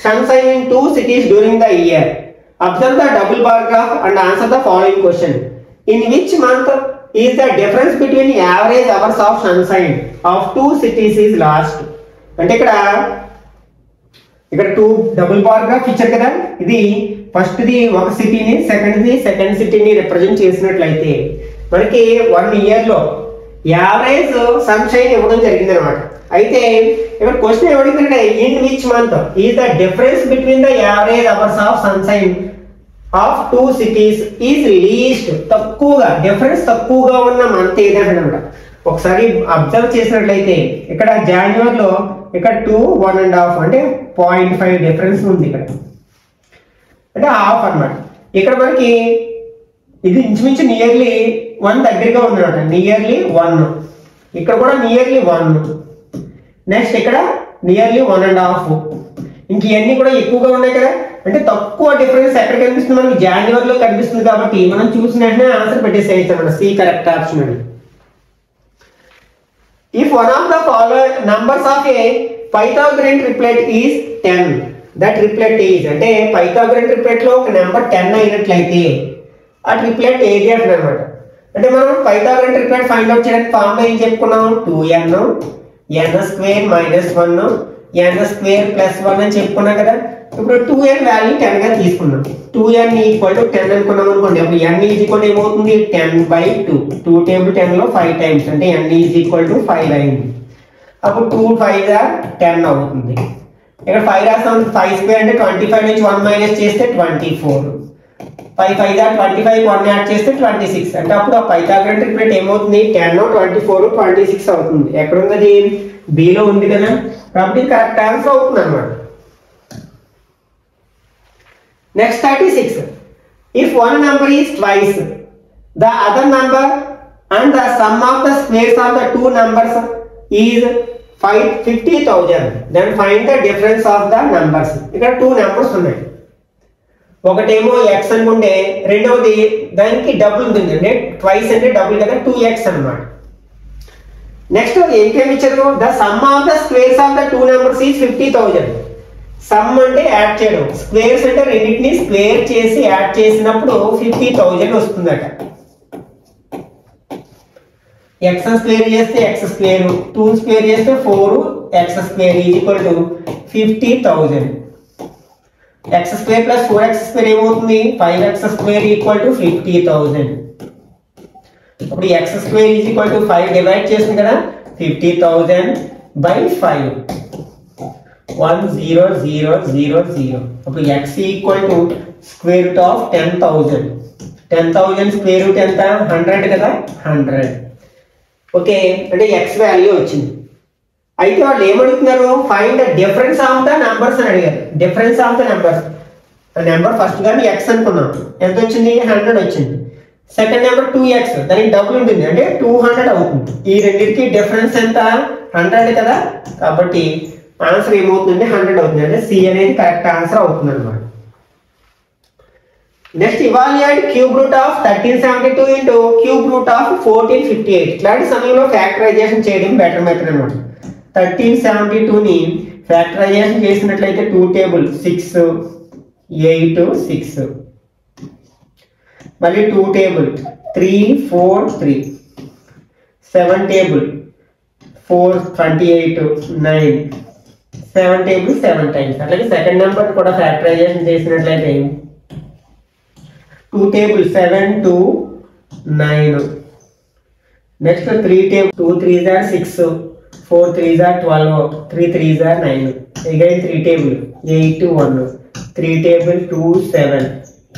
sunshine in 2 cities during the year. Observe the double paragraph and answer the following question. In which month is the difference between average hours of sunshine of two cities is last? అంటే ఇక్కడ టూ డబుల్ పారాగ్రాఫ్ ఇచ్చారు కదా, ఇది ఫస్ట్ ది ఒక సిటీని, సెకండ్ సిటీని రిప్రజెంట్ చేసినట్లయితే మనకి 1 year లో యావరేజ్ సన్షైన్ ఇవ్వడం జరిగింది అనమాట. అయితే ఇక్కడ క్వశ్చన్ ఏమడిగిందంటే in which month is the difference between the average hours of sunshine of two cities is least. తక్కువగా డిఫరెన్స్ తక్కువగా ఉన్న మంత్ ఏదంటే అనమాట. ఒకసారి అబ్జర్వ్ చేసినట్లయితే ఇక్కడ జనవరిలో ఇక్కడ 2, 1.5 అంటే 0.5 డిఫరెన్స్ ఉంది ఇక్కడ, అంటే హాఫ్ అన్నమాట. ఇక్కడ మనకి ఇది ఇంచుమించు నియర్లీ 1 దగ్గరగా ఉంది అనమాట, నియర్లీ 1. ఇక్కడ కూడా నియర్లీ 1. నెక్స్ట్ ఇక్కడ నియర్లీ 1.5. ఇంక ఇవన్నీ కూడా ఎక్కువగా ఉన్నాయి కదా, అంటే తక్కువ డిఫరెన్స్ ఎక్కడ కనిపిస్తుంది మనకి జనవరిలో కనిపిస్తుంది. కాబట్టి మనం చూసిన వెంటనే ఆన్సర్ పెట్టేసేయచ్చు అన్నమాట, సి కరెక్ట్ ఆప్షన్ అని. If one of the following numbers of a Pythagorean triplet is 10, that triplet is అంటే Pythagorean triplet లో ఒక నెంబర్ 10 అయినట్లయితే ఆ ట్రిప్లెట్ ఏది అంటున్నమాట. అంటే మనం Pythagorean triplet ఫైండ్ అవుట్ చేయడానికి ఫార్ములా ఏం చెప్పుకున్నాం, 2n n² - 1 n² + 1 అని చెప్పుకున్నాం కదా. ఇప్పుడు 2n వాల్యూ 10 గా తీసుకున్నాం. 2n = 10 అనుకున్నాం అనుకోండి. అప్పుడు n = ఏమవుతుంది, 10/2. 2 టేబుల్ 10 లో 5 టైమ్స్ అంటే n = 5 అయింది. అప్పుడు 2 × 5 = 10 అవుతుంది. ఇక్కడ 5 రాస్తాం, 5² అంటే 25 నుంచి 1 మైనస్ చేస్తే 24. 5 × 5 = 25, 1 యాడ్ చేస్తే 26. అంటే అప్పుడు ఆ Pythagorean triplet ఏమవుతుంది, 10, 24, 26 అవుతుంది. ఎక్కడ ఉంది, B లో ఉంది కదా, కాబట్టి కరెక్ట్ ఆన్సర్ అవుతుంది అన్నమాట. Next 36. If one number is twice the other number and the sum of the squares of the two numbers is 50,000, then find the difference of the numbers. ఇక్కడ 2 numbers ఉన్నాయి. ఒకటేమో x అనుకుంటే రెండవది దానికి డబుల్ ఉంటుంది, అంటే ట్వైస్ అంటే డబుల్ కదా, 2x అన్నమాట. నెక్స్ట్ ఏం ఇచ్చారు, the sum of the squares of the two numbers is 50,000. Some అంటే యాడ్ చేయడం, స్క్వేర్స్ అంటే రెండింటిని స్క్వేర్ చేసి యాడ్ చేసినప్పుడు 50,000 వస్తుందట. ఎక్స్ స్క్వేర్ చేస్తే x², 2 స్క్వేర్ చేస్తే 4x² = 50,000. x² + 4x² ఏమవుతుంది, 5x² = 50,000. అప్పుడు x² = 5 డివైడ్ చేస్తుంది కదా, 50,000/5. 10000. అప్పుడు x = √10,000. 10,000 స్క్వేర్ రూట్ ఎంత, 100 కదా, 100. ఓకే, అంటే x వాల్యూ వచ్చింది. అయితే వాళ్ళు ఏమడుగుతున్నారు, find the difference of the numbers అని అడిగారు. Difference of the numbers, number first గాని x అనుకున్నాం, ఎంత వచ్చింది, 100 వచ్చింది. సెకండ్ నెంబర్ 2x, దానికి డబుల్ ఉంటుంది అంటే 200 అవుతుంది. ఈ రెండింటికి డిఫరెన్స్ ఎంత, 100 కదా, కాబట్టి ఆన్సర్ ఏమవుతుందంటే 100 అవుతుంది. అంటే సి అనేది కరెక్ట్ ఆన్సర్ అవుతుంది అన్నమాట. Next evaluate cube root of 1372 into cube root of 1458. ఇట్లాంటి సమయంలో ఫ్యాక్టరైజేషన్ చేయడం బెటర్ మెథడ్ అన్నమాట. 1372ని ఫ్యాక్టరైజేషన్ చేసినట్లయితే 2 టేబుల్ 6, 8, 6, మళ్ళీ 2 టేబుల్ 3, 4, 3, 7 టేబుల్ 4, 28, 9, 7 టేబుల్ 7 టైమ్స్. అట్లాగే సెకండ్ నెంబర్ కూడా ఫ్యాక్టరైజేషన్ చేసినట్లయితే 2 table 7, 2, 9. Next 3 table 2 3s are 6, 4 3s are 12, 3 3s are 9. Again 3 table 8, 1, 3 table 2, 7,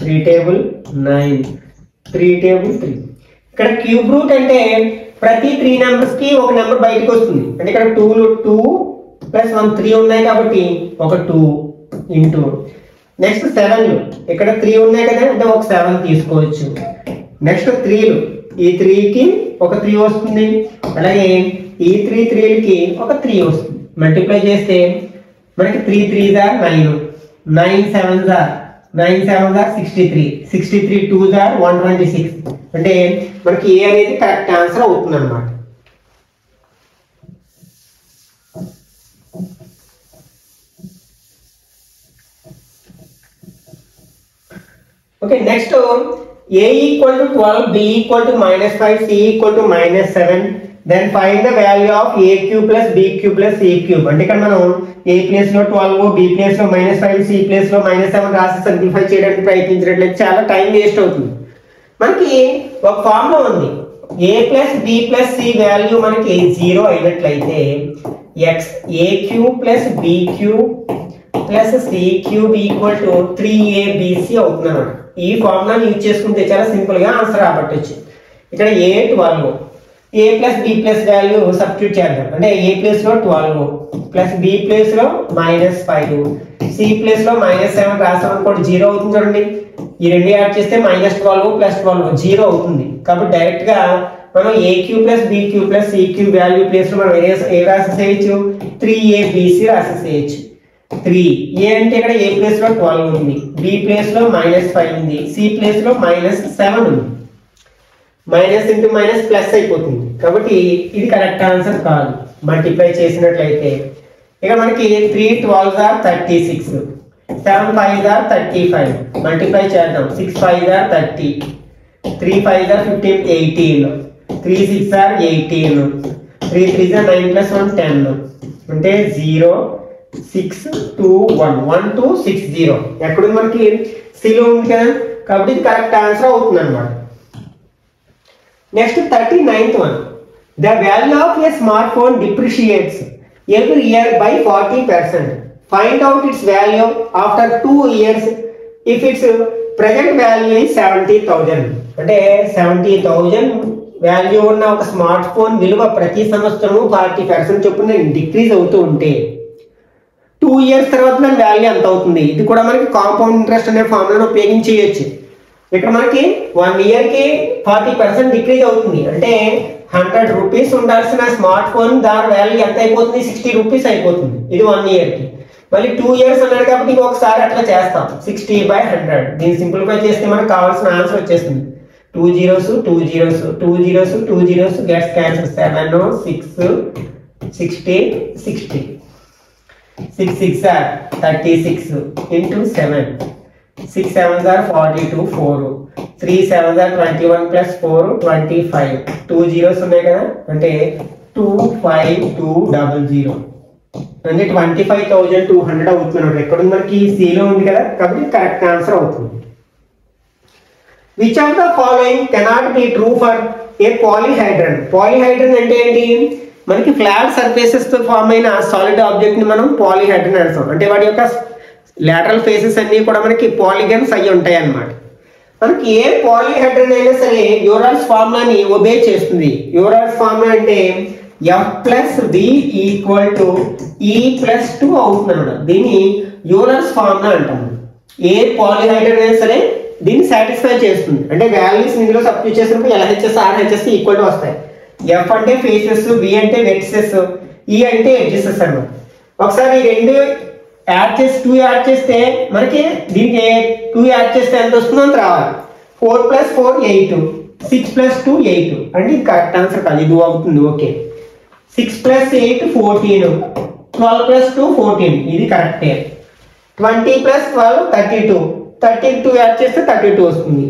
3 table 9, 3 table 3. ఇక్కడ క్యూబ్ రూట్ అంటే ప్రతి 3 నెంబర్స్ కి ఒక నెంబర్ బయటకు వస్తుంది. అంటే ఇక్కడ 2 + 1 3 ఉన్నాయి కాబట్టి ఒక 2 ఇంటూ నెక్స్ట్ 7 ఇక్కడ 3 ఉన్నాయి కదా, అంటే ఒక 7 తీసుకోవచ్చు. నెక్స్ట్ 3 ఈ 3కి ఒక 3 వస్తుంది, అలాగే ఈ 3 3కి ఒక 3 వస్తుంది. మల్టిప్లై చేస్తే మనకి 3 3s are 9, 9 7s are 63, 63 2s are 126. అంటే మనకి ఏ అనేది కరెక్ట్ ఆన్సర్ అవుతుంది అన్నమాట. Okay, next A equal to 12, B equal to -5, C equal to -7. Then find the value of A cube plus B cube plus C cube. అంటే ఇక్కడ మనం A ప్లేస్ లో 12, B ప్లేస్ లో -5, C ప్లేస్ లో -7 రాసి సింప్లిఫై చేయడానికి ప్రయత్నించినట్లయితే చాలా టైం వేస్ట్ అవుతుంది. మనకి ఒక ఫార్ములా ఉంది. A plus B plus C value మనకి 0 అయినట్లయితే A cube plus B cube plus C cube equal to 3ABC అవుతుంది అన్నమాట. ఈ ఫార్ములాని యూజ్ చేసుకుంటే చాలా సింపుల్ గా ఆన్సర్ రాబట్టొచ్చు. ఇక్కడ A 12, A plus B plus value substitute చేద్దాం. అంటే A ప్లేస్ లో 12 ప్లస్ B ప్లేస్ లో -5, C ప్లేస్ లో -7 రాసాం అనుకోండి 0 అవుతుంది చూడండి. ఈ రెండు యాడ్ చేస్తే -12 ప్లస్ 12 0 అవుతుంది. కాబట్టి డైరెక్ట్ గా మనం A cube plus B cube plus C cube value place లో మనం ఏ రాసేసేయచ్చు, 3ABC రాసేసేయచ్చు. 3 A అంటే ఇక్కడ A ప్లేస్ లో 12 ఉంది, B ప్లేస్ లో -5 ఉంది, C ప్లేస్ లో -7 ఉంది. మైనస్ ఇంటూ మైనస్ ప్లస్ అయిపోతుంది. కాబట్టి ఇది కరెక్ట్ ఆన్సర్ కాదు. మల్టిప్లై చేసినట్లయితే ఇక మనకి 3 12 are 36, 7 5 are 35. మల్టిప్లై చేద్దాం. 6 5 are 30, 3 5 are 15, 18, 3 6 are 18, 3 3 are 9 plus 1 10. అంటే 0 6 2 1 1 2 6 0 ఎక్కడ మనకి సిలో ఉంది కదా. కాబట్టి ఇది కరెక్ట్ ఆన్సర్ అవుతుంది అన్నమాట. Next 39th one. The value of a smartphone depreciates every year by 40%. Find out its value after 2 years if its present value is 70,000. అంటే 70,000 వాల్యూ ఉన్న ఒక స్మార్ట్ ఫోన్ విలువ ప్రతి సంవత్సరము 40% చొప్పున డిక్రీజ్ అవుతూ ఉంటే 2 years తర్వాత దాని వాల్యూ ఎంత అవుతుంది? ఇది కూడా మనకి కాంపౌండ్ ఇంట్రెస్ట్ అనే ఫార్ములాను ఉపయోగించేయచ్చు. ఇక్కడ మనకి 1 year కి 40% డిక్రీజ్ అవుతుంది. అంటే 100 రూపీస్ ఉండాల్సిన స్మార్ట్ ఫోన్ దాని వాల్యూ ఎంత అయిపోతుంది? 60 రూపీస్ అయిపోతుంది. ఇది 1 year కి. మళ్ళీ 2 years అన్నాడు కాబట్టి ఇంకొకసారి అట్లా చేస్తాం. 60/100 దీన్ని సింప్లిఫై చేస్తే మనకు కావాల్సిన ఆన్సర్ వచ్చేస్తుంది. 2 zeros 2 zeros 2 zeros 2 zeros gets cancel. 7 6 60 60 6 6 are 36 into 7. 6 7s are 42, 4 3 7s are 21 plus 4 25. 2 zeros ఉన్నాయి కదా, అంటే 25200 అంటే 25,200 అవుతుంది. ఎక్కడ మనకి సిలో ఉంది కదా, కాబట్టి కరెక్ట్ ఆన్సర్ అవుతుంది. Which of the following cannot be true for a polyhedron? Polyhedron అంటే ఏంటి? మనకి ఫ్లాట్ సర్ఫేసెస్ తో ఫామ్ అయిన సాలిడ్ ఆబ్జెక్ట్ ని మనం పాలీహైడ్రన్ అంటాం. అంటే వాటి యొక్క లాటరల్ ఫేసెస్ అన్ని కూడా మనకి పాలిగన్స్ అయ్యి ఉంటాయి అన్నమాట. మనకి ఏ పాలీహైడ్రన్ అయినా సరే యూరల్స్ ఫార్ములాని ఒబే చేస్తుంది. యూరల్స్ ఫార్ములా అంటే F plus B equal to E+2 అవుతుంది అన్నమాట. దీన్ని యూరల్స్ ఫార్ములా అంటాము. ఏ పాలీహైడ్రన్ అయినా సరే దీన్ని సాటిస్ఫై చేస్తుంది. అంటే వాల్యూస్ ఇందులో సబ్స్టిట్యూట్ చేసినప్పుడు LHS RHS ఈక్వల్ టు వస్తాయి. F అంటే ఫేసెస్, B అంటే వెర్టిసెస్, E అంటే ఎడ్జెసెస్ అన్నమాట. ఒకసారి ఈ రెండు యాడ్ చేసి 2 యాడ్ చేస్తే మనకి దీనికి 2 యాడ్ చేస్తే ఎంత వస్తుందో అంత రావాలి. 4 + 4 8, 6 + 2 8. అంటే ఇది కరెక్ట్ ఆన్సర్ కాదు, ఇది అవుతుంది. ఓకే, 6 + 8 14, 12 + 2 14 ఇది కరెక్టే. 20 + 12 32, 32 యాడ్ చేస్తే 32 వస్తుంది.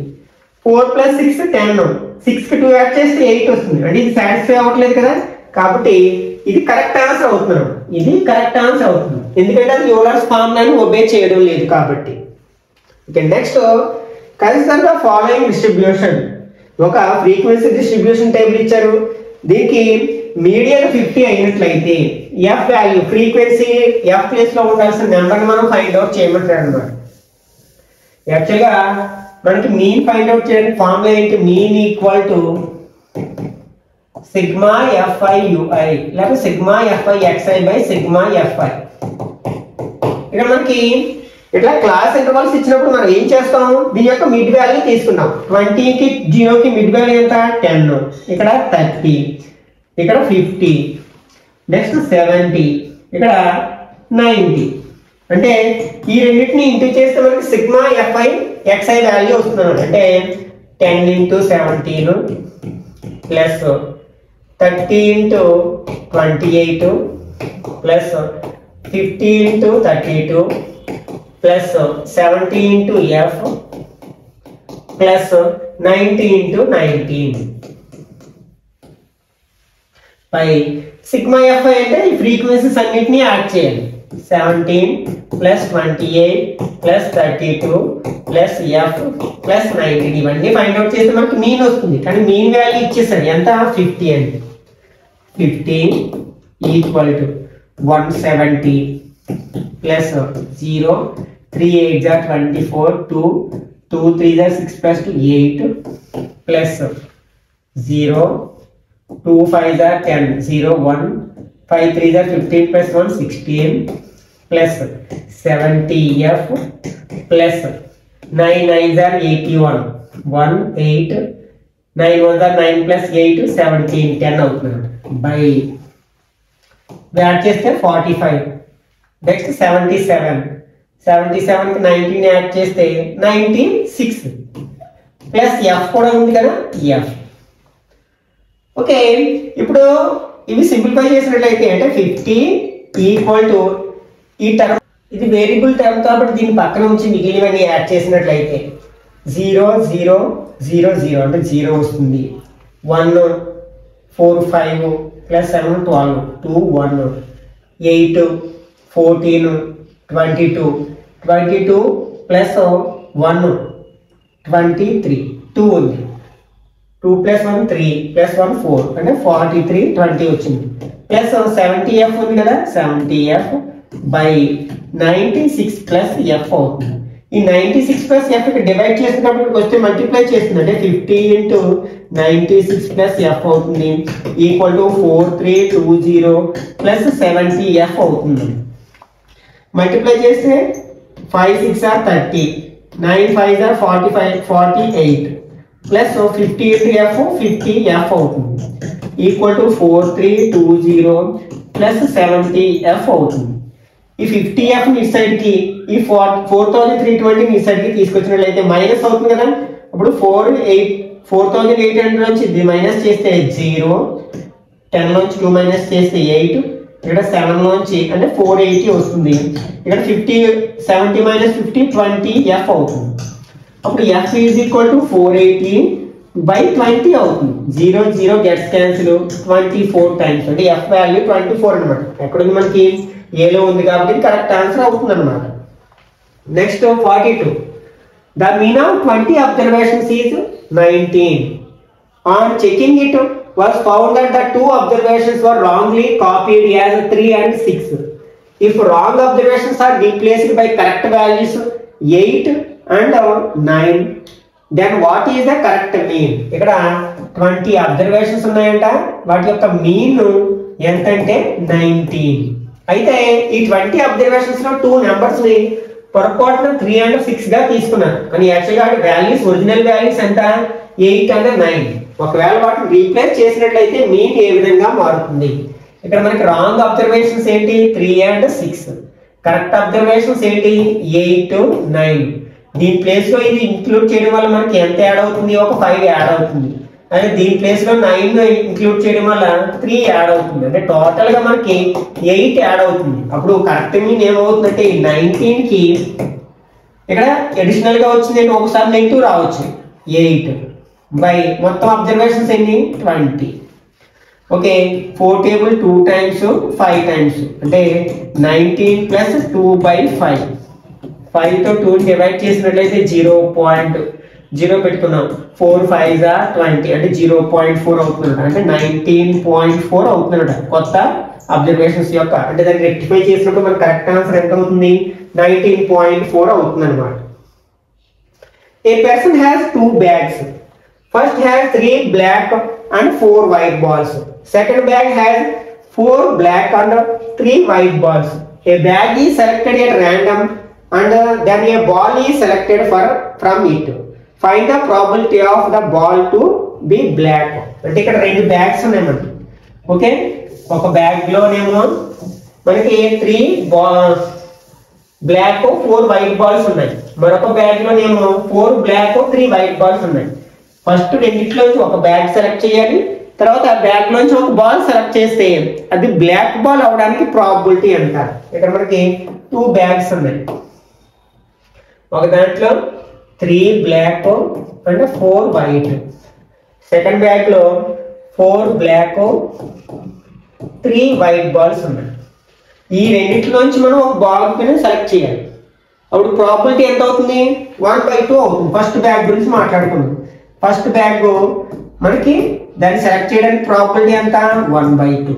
4 + 6 10, 6కి 2 యాడ్ చేస్తే 8 వస్తుంది. అంటే ఇది సాటిస్ఫై అవ్వట్లేదు కదా, కాబట్టి ఇది కరెక్ట్ ఆన్సర్ అవుతుంది. ఇది కరెక్ట్ ఆన్సర్ అవుతుంది ఎందుకంటే అది యూలర్స్ ఫార్ములాని ఒబే చేయడం లేదు కాబట్టి. Okay, next consider the following distribution. ఒక ఫ్రీక్వెన్సీ డిస్ట్రిబ్యూషన్ టేబుల్ ఇచ్చారు. దీనికి మీడియన్ 50 అయినట్లయితే F value, frequency F place లో ఉండాల్సిన నెంబర్ మనం ఫైండ్ అవుట్ చేయమంటారు అన్నమాట. యాక్చువల్గా మనకి మీన్ ఫైండ్ అవుట్ చేయడానికి ఫార్ములా ఏంటి? Mean equal to sigma fi ui లేక sigma fi xi by sigma fi. ఇక్కడ మనకి ఇట్లా క్లాస్ ఇంటర్వల్స్ ఇచ్చినప్పుడు మనం ఏం చేస్తాము? దీని యొక్క మిడ్ వాల్యూ తీసుకున్నాం. 20కి 0కి మిడ్ వాల్యూ ఎంత? 10, ఇక్కడ 30, ఇక్కడ 50, నెక్స్ట్ 70, ఇక్కడ 90. అంటే ఈ రెండింటిని ఇంటూ చేస్తే మనకి సిగ్మా fi xi వాల్యూ వస్తుంది అన్నమాట. అంటే 10 × 17 plus 30 × 28 plus 50 × 32 plus 70 × F plus 90 into 19 by sigma fi అంటే ఈ ఫ్రీక్వెన్సీస్ అన్నిటిని యాడ్ చేయాలి. 17 plus 28 plus 32 plus f plus 19 ఇవన్నీ ఫైండ్ అవుట్ చేస్తే మనకి మీన్ వస్తుంది. కానీ మీన్ వాల్యూ ఇచ్చేసారు ఎంత 50 అని. 15 equal to 170 plus 0 3 8 are 24 2 2 3 are 6 plus 2 8 plus 0 2 5 are 10 0 1 5 3 are 15 plus 1 16 plus 70f plus 9 9 are 81 1 8 9 1 are 9 plus 8 17 10 అవుతుంది బై యాడ్ చేస్తే 45 నెక్స్ట్ 77 77 కి 19 యాడ్ చేస్తే 96 ప్లస్ f కూడా ఉంది కదా f. ఓకే ఇప్పుడు ఇవి సింప్లిఫై చేసినట్లయితే అంటే 50 ఈక్వల్ టు ఈ టర్మ్ ఇది వేరియబుల్ టర్మ్ కాబట్టి దీని పక్కన ఉంచి మిగిలినవన్నీ యాడ్ చేసినట్లయితే 0 0 0 0 అంటే 0 వస్తుంది. 1 4 5 ప్లస్ 7 12 2 1 8 14 22 22 ప్లస్ 1 23 2 ఉంది. 2 plus 1 3 plus 1 4 అంటే 43 20 వచ్చింది. ప్లస్ 70f ఉంది కదా 70f బై 96 ప్లస్ f అవుతుంది. ఈ 96 ప్లస్ f కి డివైడ్ చేసినప్పుడు వస్తే మల్టిప్లై చేస్తుంది అంటే 50 into 96 ప్లస్ f అవుతుంది ఈక్వల్ టు 4320 ప్లస్ 70f అవుతుంది. మల్టిప్లై చేస్తే 5 6 are 30 9 5 are 45 48 plus 50 into f 50f అవుతుంది ఈక్వల్ టు 4320 ప్లస్ 70f అవుతుంది. ఈ 50f ని ఇటు సైడ్ కి ఈ 4320 ని ఇటు సైడ్ కి తీసుకొచ్చినట్లయితే మైనస్ అవుతుంది కదా. అప్పుడు 4800 నుంచి ఇది మైనస్ చేస్తే 0 10 నుంచి 2 మైనస్ చేస్తే 8 ఇక్కడ 7 నుంచి అంటే 480 వస్తుంది. ఇక్కడ 70 మైనస్ 50 20f అవుతుంది. అప్పుడు f is equal to 480 by 20 అవుతుంది. 0 0 గెట్స్ క్యాన్సిల్ 24 టైమ్స్ అంటే f వాల్యూ 24 అనమాట. ఎక్కడుంది మనకి ఏలో ఉంది కాబట్టి కరెక్ట్ ఆన్సర్ అవుతుంది అనమాట. Next 42 the mean of 20 observations is 19. On checking it was found that the two observations were wrongly copied as 3 and 6. If wrong observations are replaced by correct values 8 and 9, then what is the correct mean? ఇక్కడ 20 అబ్జర్వేషన్స్ ఉన్నాయంట, వాటి యొక్క మీన్ ఎంతంటే 19. అయితే ఈ 20 అబ్జర్వేషన్స్ లో 2 నెంబర్స్ ని పొరపాటున 3 and 6 గా తీసుకున్నారు. కానీ యాక్చువల్గా వాల్యూస్ ఒరిజినల్ వాల్యూస్ ఎంత 8 and 9. ఒకవేళ వాటిని రీప్లేస్ చేసినట్లయితే మీన్ ఏ విధంగా మారుతుంది? ఇక్కడ మనకి రాంగ్ అబ్జర్వేషన్స్ ఏంటి 3 and 6, కరెక్ట్ అబ్జర్వేషన్స్ ఏంటి 8 9. దీని ప్లేస్ లో ఇది ఇంక్లూడ్ చేయడం వల్ల మనకి ఎంత యాడ్ అవుతుంది? ఒక 5 యాడ్ అవుతుంది. అదే దీని ప్లేస్ లో 9 ఇంక్లూడ్ చేయడం వల్ల 3 యాడ్ అవుతుంది. అంటే టోటల్ గా మనకి 8 యాడ్ అవుతుంది. అప్పుడు కరెక్ట్ మీన్ ఏమవుతుందంటే 19 కి ఇక్కడ అడిషనల్ గా వచ్చింది అంటే ఒకసారి నెగిటివ్ రావచ్చు 8 బై మొత్తం అబ్జర్వేషన్స్ ఎన్ని 20. ఓకే 4 టేబుల్ 2 టైమ్స్ 5 టైమ్స్ అంటే 19 ప్లస్ 2 బై 5. 5 తో 2 డివైడ్ చేసినట్లయితే 0.0 పెట్టుకున్నాం. 4 5 20 అంటే 0.4 అవుతుంది అంటే 19.4 అవుతుందన్నమాట కొత్త అబ్జర్వేషన్స్ యొక్క. అంటే దాన్ని రెక్టిఫై చేసినప్పుడు మన కరెక్ట్ ఆన్సర్ ఎంత అవుతుంది 19.4 అవుతుంది అనమాట. ఏ person has 2 bags. First has 3 black and 4 white balls. Second bag has 4 black and 3 white balls. A bag is selected at random and then a ball is selected from it. Find the probability of the ball to be black. అంటే ఇక్కడ 2 బ్యాగ్స్ ఉన్నాయి మనకి. ఓకే ఒక బ్యాగ్ లోనేమో మనకి 3 బ్లాక్ 4 వైట్ బాల్స్ ఉన్నాయి. మరొక బ్యాగ్ లోనేమో 4 బ్లాక్ 3 వైట్ బాల్స్ ఉన్నాయి. ఫస్ట్ రెండిట్లోంచి ఒక బ్యాగ్ సెలెక్ట్ చేయాలి. తర్వాత ఆ బ్యాగ్ లోంచి ఒక బాల్ సెలెక్ట్ చేస్తే అది బ్లాక్ బాల్ అవడానికి ప్రాబబిలిటీ ఎంత? ఇక్కడ మనకి 2 బ్యాగ్స్ ఉన్నాయి. ఒక దాంట్లో 3 బ్లాక్ అంటే 4 వైట్, సెకండ్ బ్యాగ్ లో 4 బ్లాక్ 3 వైట్ బాల్స్ ఉన్నాయి. ఈ రెండింటిలోంచి మనం ఒక బాల్ సెలెక్ట్ చేయాలి. అప్పుడు ప్రాబిలిటీ ఎంత అవుతుంది? 1/2 అవుతుంది. ఫస్ట్ బ్యాగ్ గురించి మాట్లాడుకుందాం. ఫస్ట్ బ్యాగ్ మనకి దాన్ని సెలెక్ట్ చేయడానికి ప్రాబిలిటీ ఎంత? 1/2.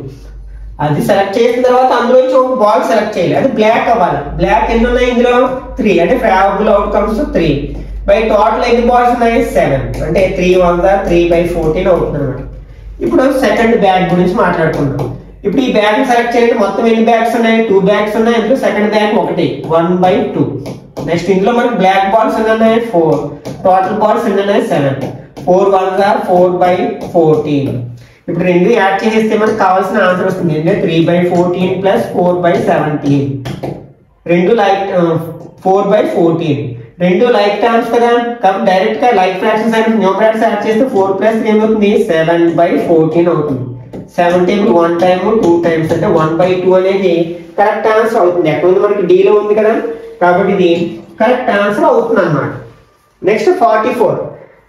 అది సెలెక్ట్ చేసిన తర్వాత అందులోంచి ఒక బాల్ సెలెక్ట్ చేయాలి. అది బ్లాక్ అవ్వాలి. బ్లాక్ ఎన్ని ఉన్నాయి ఇందులో? 3. అంటే ఫేవరబుల్ అవుట్కమ్స్ 3. బై టోటల్ ఎన్ని బాల్స్ ఉన్నాయి? 7. అంటే 3 1 3/14 అవుతుంది అనమాట. ఇప్పుడు సెకండ్ బ్యాగ్ గురించి మాట్లాడుకుందాం. ఇప్పుడు ఈ బ్యాగ్ సెలెక్ట్ చేయండి. మొత్తం ఎన్ని బ్యాగ్స్ ఉన్నాయి? 2 బ్యాగ్స్ ఉన్నాయి. ఇందులో సెకండ్ బ్యాగ్ 1 1/2. నెక్స్ట్ ఇందులో మనకి బ్లాక్ బాల్స్ ఎన్ని ఉన్నాయి? 4. టోటల్ బాల్స్ ఎన్ని ఉన్నాయి? 7. 4 1 4/14. ఇప్పుడు రెండు యాడ్ చేస్తే మనకు కావాల్సిన ఆన్సర్ వస్తుంది. అంటే 3/14 ప్లస్ 4/17. రెండు లైక్ 4/14. రెండు లైక్ టర్మ్స్ కదా, కాబట్టి డైరెక్ట్ గా like fractions and numerators add చేస్తే 4 ప్లస్ 3 ఏమవుతుంది? 7/14 అవుతుంది. 7 టేబుల్ 1 టైమ్ 2 టైమ్స్ అంటే 1/2 అనేది కరెక్ట్ ఆన్సర్ అవుతుంది. ఎక్కడ ఉంది? మనకి D లో ఉంది కదా, కాబట్టి ఇది కరెక్ట్ ఆన్సర్ అవుతుంది అన్నమాట. Next 44.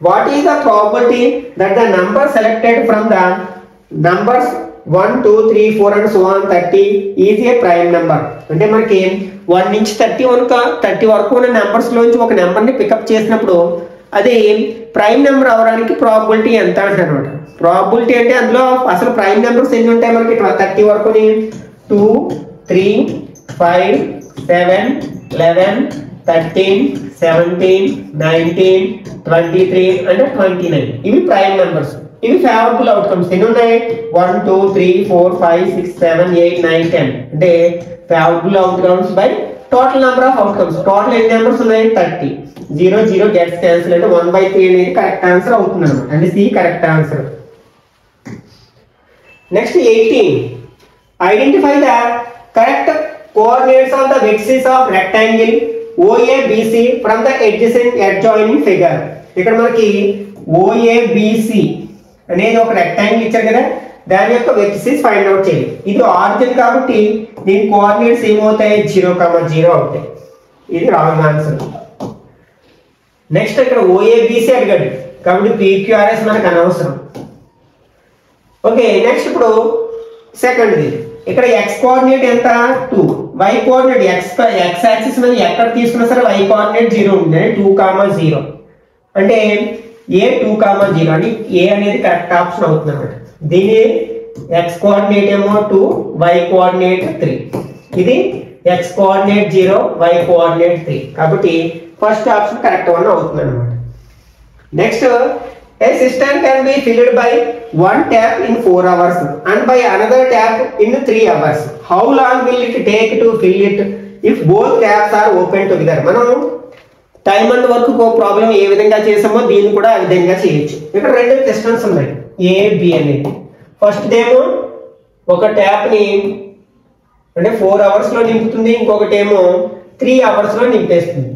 What is the probability that the number selected from the numbers 1 2 3 4 and so on 30 is a prime number? అంటే మనకి 1 నుంచి 30 వరకు ఉన్న నెంబర్స్ లోంచి ఒక నెంబర్ ని పికప్ చేసినప్పుడు అది ప్రైమ్ నెంబర్ అవడానికి ప్రాబిలిటీ ఎంత అంటారన్నమాట. ప్రాబిలిటీ అంటే అందులో అసలు ప్రైమ్ నెంబర్స్ ఎన్ని ఉంటాయి మనకి? 30 వరకుని 2 3 5 7 11 13 17 19 23 అంటే 29. ఇవి ప్రైమ్ నెంబర్స్. ఇవి ఫేవరబుల్ అవుట్కమ్స్ ఎన్ని ఉన్నాయి? 1 2 3 4 5 6 7 8 9 10 అంటే favourable outcomes by total number of outcomes. Total ఎన్ని నెంబర్స్ ఉన్నాయి? 30. 0 0 గెట్స్ క్యాన్సిల్ అంటే 1/3 అనేది కరెక్ట్ ఆన్సర్ అవుతుంది అన్నమాట. అంటే C correct answer. Next 18. Identify the correct coordinates of the వెక్సిస్ of rectangle OABC from the adjoining figure. ఇక్కడ మనకి OABC అనేది ఒక రెక్టాంగిల్ ఇచ్చారు కదా, దాని యొక్క వెక్సిస్ ఫైండ్ అవుట్ చేయాలి. ఇది ఆరిజిన్ కాబట్టి దీని కోఆర్డినేట్స్ ఏమవుతాయి? 0 0 అవుతాయి. ఇది రాంగ్ ఆన్సర్. నెక్స్ట్ ఇక్కడ OABC అడిగాడు కాబట్టి PQRS మనకు అనవసరం. ఓకే, నెక్స్ట్ ఇప్పుడు సెకండ్ది. ఇక్కడ x కోఆర్డినేట్ ఎంత? 2. y కోఆర్డినేట్ x యాక్సిస్ మీద ఎక్కడ తీసుకున్నా సరే y కోఆర్డినేట్ 0 ఉంటుంది. 2 0 అంటే A 2 0 అని A అనేది కరెక్ట్ ఆప్షన్ అవుతుంది అన్నమాట. దీని x కోఆర్డినేట్ ఏమో 2, y కోఆర్డినేట్ 3. ఇది x కోఆర్డినేట్ 0, y కోఆర్డినేట్ 3. కాబట్టి ఫస్ట్ ఆప్షన్ కరెక్ట్ వన్ అవుతుంది అన్నమాట. Next, a cistern can be filled by one tap in 4 hours and by another tap in 3 hours. How long will it take to fill it if both taps are open together? మనం టైం అండ్ వర్క్ ప్రాబ్లం ఏ విధంగా చేసామో దీన్ని కూడా ఆ విధంగా చేయొచ్చు. ఇక్కడ రెండు క్వశ్చన్స్ ఉన్నాయి, A B అనేది. ఫస్ట్ ఏమో ఒక ట్యాప్ ని అంటే 4 hours లో నింపుతుంది, ఇంకొకటి ఏమో 3 hours లో నింపేస్తుంది.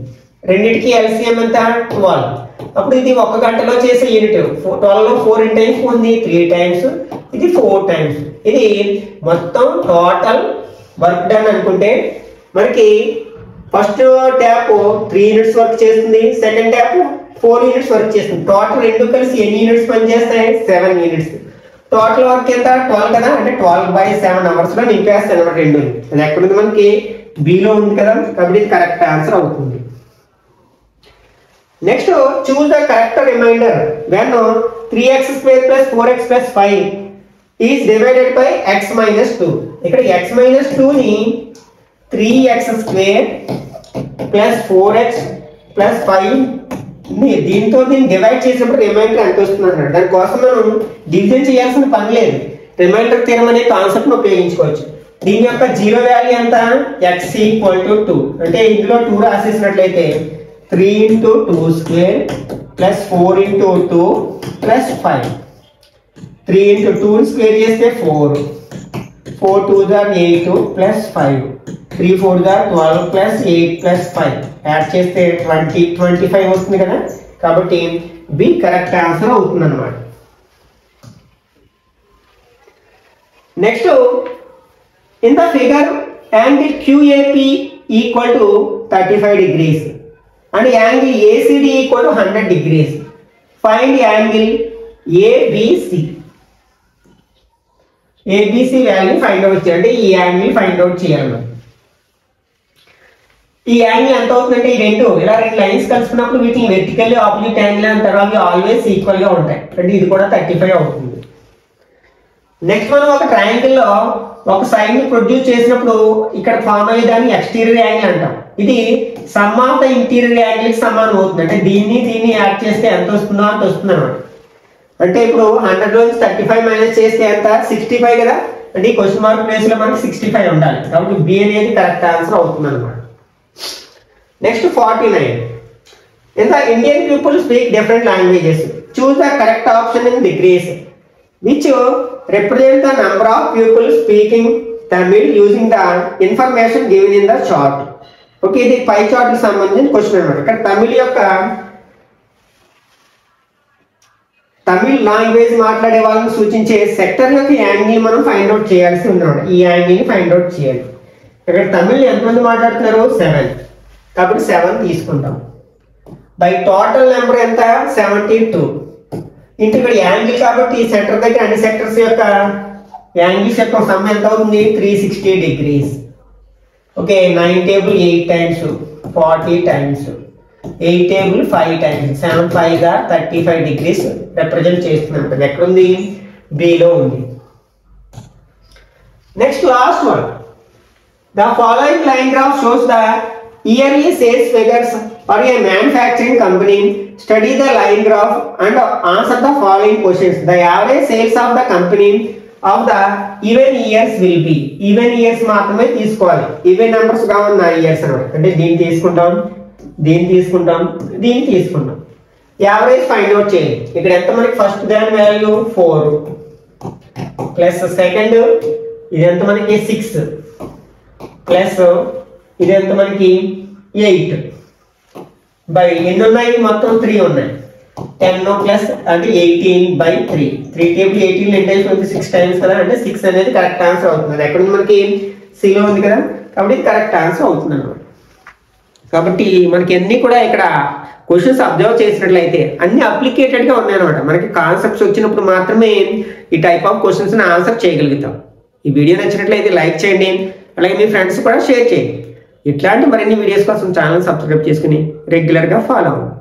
రెండింటికి LCM ఎంత? 12. అప్పుడు ఇది 1 గంటలో చేసే యూనిట్. 12 లో 4 టైమ్స్ ఉంది, 3 టైమ్స్, ఇది 4 టైమ్స్. ఇది మొత్తం టోటల్ వర్క్ డన్ అనుకుంటే మనకి ఫస్ట్ ట్యాప్ 3 యూనిట్స్ వర్క్ చేస్తుంది, సెకండ్ ట్యాప్ 4 యూనిట్స్ వర్క్ చేస్తుంది. టోటల్ రెండు కలిసి ఎన్ని యూనిట్స్ పనిచేస్తాయి? 7 యూనిట్స్. టోటల్ వర్క్ ఎంత? 12 కదా, అంటే 12/7 hours లో నింపేస్తాయి అన్నమాట రెండు. అది ఎక్కడుంది? మనకి B లో ఉంది కదా, కాబట్టి ఇది కరెక్ట్ ఆన్సర్ అవుతుంది. Next, choose the correct remainder when 3x² + 4x + 5 is divided by x - 2. ఇక్కడ x - 2 ని 3x² + 4x + 5 దీంతో దీన్ని డివైడ్ చేసినప్పుడు రిమైండర్ ఎంత వస్తుంది అన్నాడు. దానికోసం మనం డివిజన్ చేయాల్సిన పని లేదు. రిమైండర్ థియరం అనే కాన్సెప్ట్ ను ఉపయోగించుకోవచ్చు. దీని యొక్క జీరో వాల్యూ ఎంత? x = 2. అంటే ఇందులో 2 రాసేసినట్లయితే 3 × 2² + 4 × 2 + 5. 3 × 2 స్క్వేర్ చేస్తే 4, 4 2 8 + 5, 3 4 12 + 8 + 5 యాడ్ చేస్తే 25 వస్తుంది కదా, కాబట్టి B కరెక్ట్ ఆన్సర్ అవుతుంది అన్నమాట. Next, in the figure angle QAP = 35 degrees and angle ACD = 100 degrees. Find angle ABC. ABC value find out చేయాలి, ఈ యాంగిల్ ఫైండ్ అవుట్ చేయాలి. ఈ యాంగిల్ ఎంత అవుతుందంటే ఈ రెండు లైన్స్ కలుసుకున్నప్పుడు వీటిని వెర్టికల్లీ ఆపోజిట్ యాంగిల్ అంటారు, అవి ఆల్వేస్ ఈక్వల్ గా ఉంటాయి. అంటే ఇది కూడా 35 అవుతుంది. నెక్స్ట్ మనం ఒక ట్రయాంగిల్ లో ఒక సైడ్ ని ప్రొడ్యూస్ చేసినప్పుడు ఇక్కడ ఫార్మ్ అయ్యేదాన్ని ఎక్స్టీరియర్ యాంగిల్ అంటాం. ఇది some of the interior angle కి సమానం అవుతుంది. అంటే దీన్ని యాడ్ చేస్తే ఎంత వస్తుందో అంత వస్తుంది అనమాట. అంటే ఇప్పుడు 100 నుంచి 35 మైనస్ చేస్తే ఎంత 65 కదా. అంటే ఈ క్వశ్చన్ మార్క్ ప్లేస్ లో మనకి 65 ఉండాలి. కాబట్టి బి అనేది కరెక్ట్ ఆన్సర్ అవుతుంది అనమాట. Next 49. In the Indian people speak different languages. Choose the correct option in degrees, which represent the number of people speaking Tamil using the information given in the chart. Okay, ఇది పై చార్ట్ కి సంబంధించిన క్వశ్చన్ అన్నమాట. ఇక్కడ తమిళ్ లాంగ్వేజ్ మాట్లాడే వాళ్ళని సూచించే సెక్టర్ యొక్క యాంగిల్ మనం ఫైండ్ అవుట్ చేయాల్సి ఉందన్నమాట. ఈ యాంగిల్ ని ఫైండ్ అవుట్ చేయాలి. ఇక్కడ తమిళ్ ఎంతమంది మాట్లాడుతున్నారు 7, కాబట్టి 7 తీసుకుంటాం. బై టోటల్ నెంబర్ ఎంత 72. ఇంటి ఇక్కడ యాంగిల్ కాబట్టి సెంటర్ దగ్గర అన్ని సెక్టర్స్ యొక్క యాంగిల్స్ యొక్క సమ్ ఎంత అవుతుంది 360 degrees. Okay, 9 table 8 times 40 times 8 table 5 times 7 5 గా 35 degrees రిప్రజెంట్ చేస్తున్నాం. ఎక్కడ ఉంది బి లో ఉంది. Next last one. The following line graph shows the yearly sales figures for a manufacturing company. Study the line graph and answer the following questions. The average sales of the company of the even years will be. Even years మాత్రమే తీసుకోవాలి. ఈవెన్ నెంబర్స్ గా ఉన్న ఇయర్స్ అన్నమాట. అంటే దీన్ని తీసుకుంటాం, దీన్ని తీసుకుంటాం, దీన్ని తీసుకుంటాం. యావరేజ్ ఫైండ్ అవుట్ చేయండి. ఇక్కడ ఎంత మనకి ఫస్ట్ దాని వాల్యూ 4 ప్లస్ సెకండ్ ఇది ఎంత మనకి 6 ప్లస్ ఇది ఎంత మనకి 8 బై ఎన్ని ఉన్నాయి మొత్తం 3 ఉన్నాయి. 10 ప్లస్ అంటే 18/3. 3 టేబుల్ 18 ఎండ్ 6 టైమ్స్ కదా. అంటే 6 అనేది కరెక్ట్ ఆన్సర్ అవుతుంది. ఎక్కడ ఉంది మనకి సిలో ఉంది కదా, కాబట్టి ఇది కరెక్ట్ ఆన్సర్ అవుతుంది అన్నమాట. కాబట్టి మనకి అన్ని కూడా ఇక్కడ క్వశ్చన్స్ అబ్జర్వ్ చేసినట్లయితే అన్ని అప్లికేటెడ్ గా ఉన్నాయి అనమాట. మనకి కాన్సెప్ట్స్ వచ్చినప్పుడు మాత్రమే ఈ టైప్ ఆఫ్ క్వశ్చన్స్ ఆన్సర్ చేయగలుగుతాం. ఈ వీడియో నచ్చినట్లయితే లైక్ చేయండి, అలాగే మీ ఫ్రెండ్స్ కూడా షేర్ చేయండి. ఇట్లాంటి మరిన్ని వీడియోస్ కోసం ఛానల్ సబ్స్క్రైబ్ చేసుకుని రెగ్యులర్ గా ఫాలో అవ్వండి.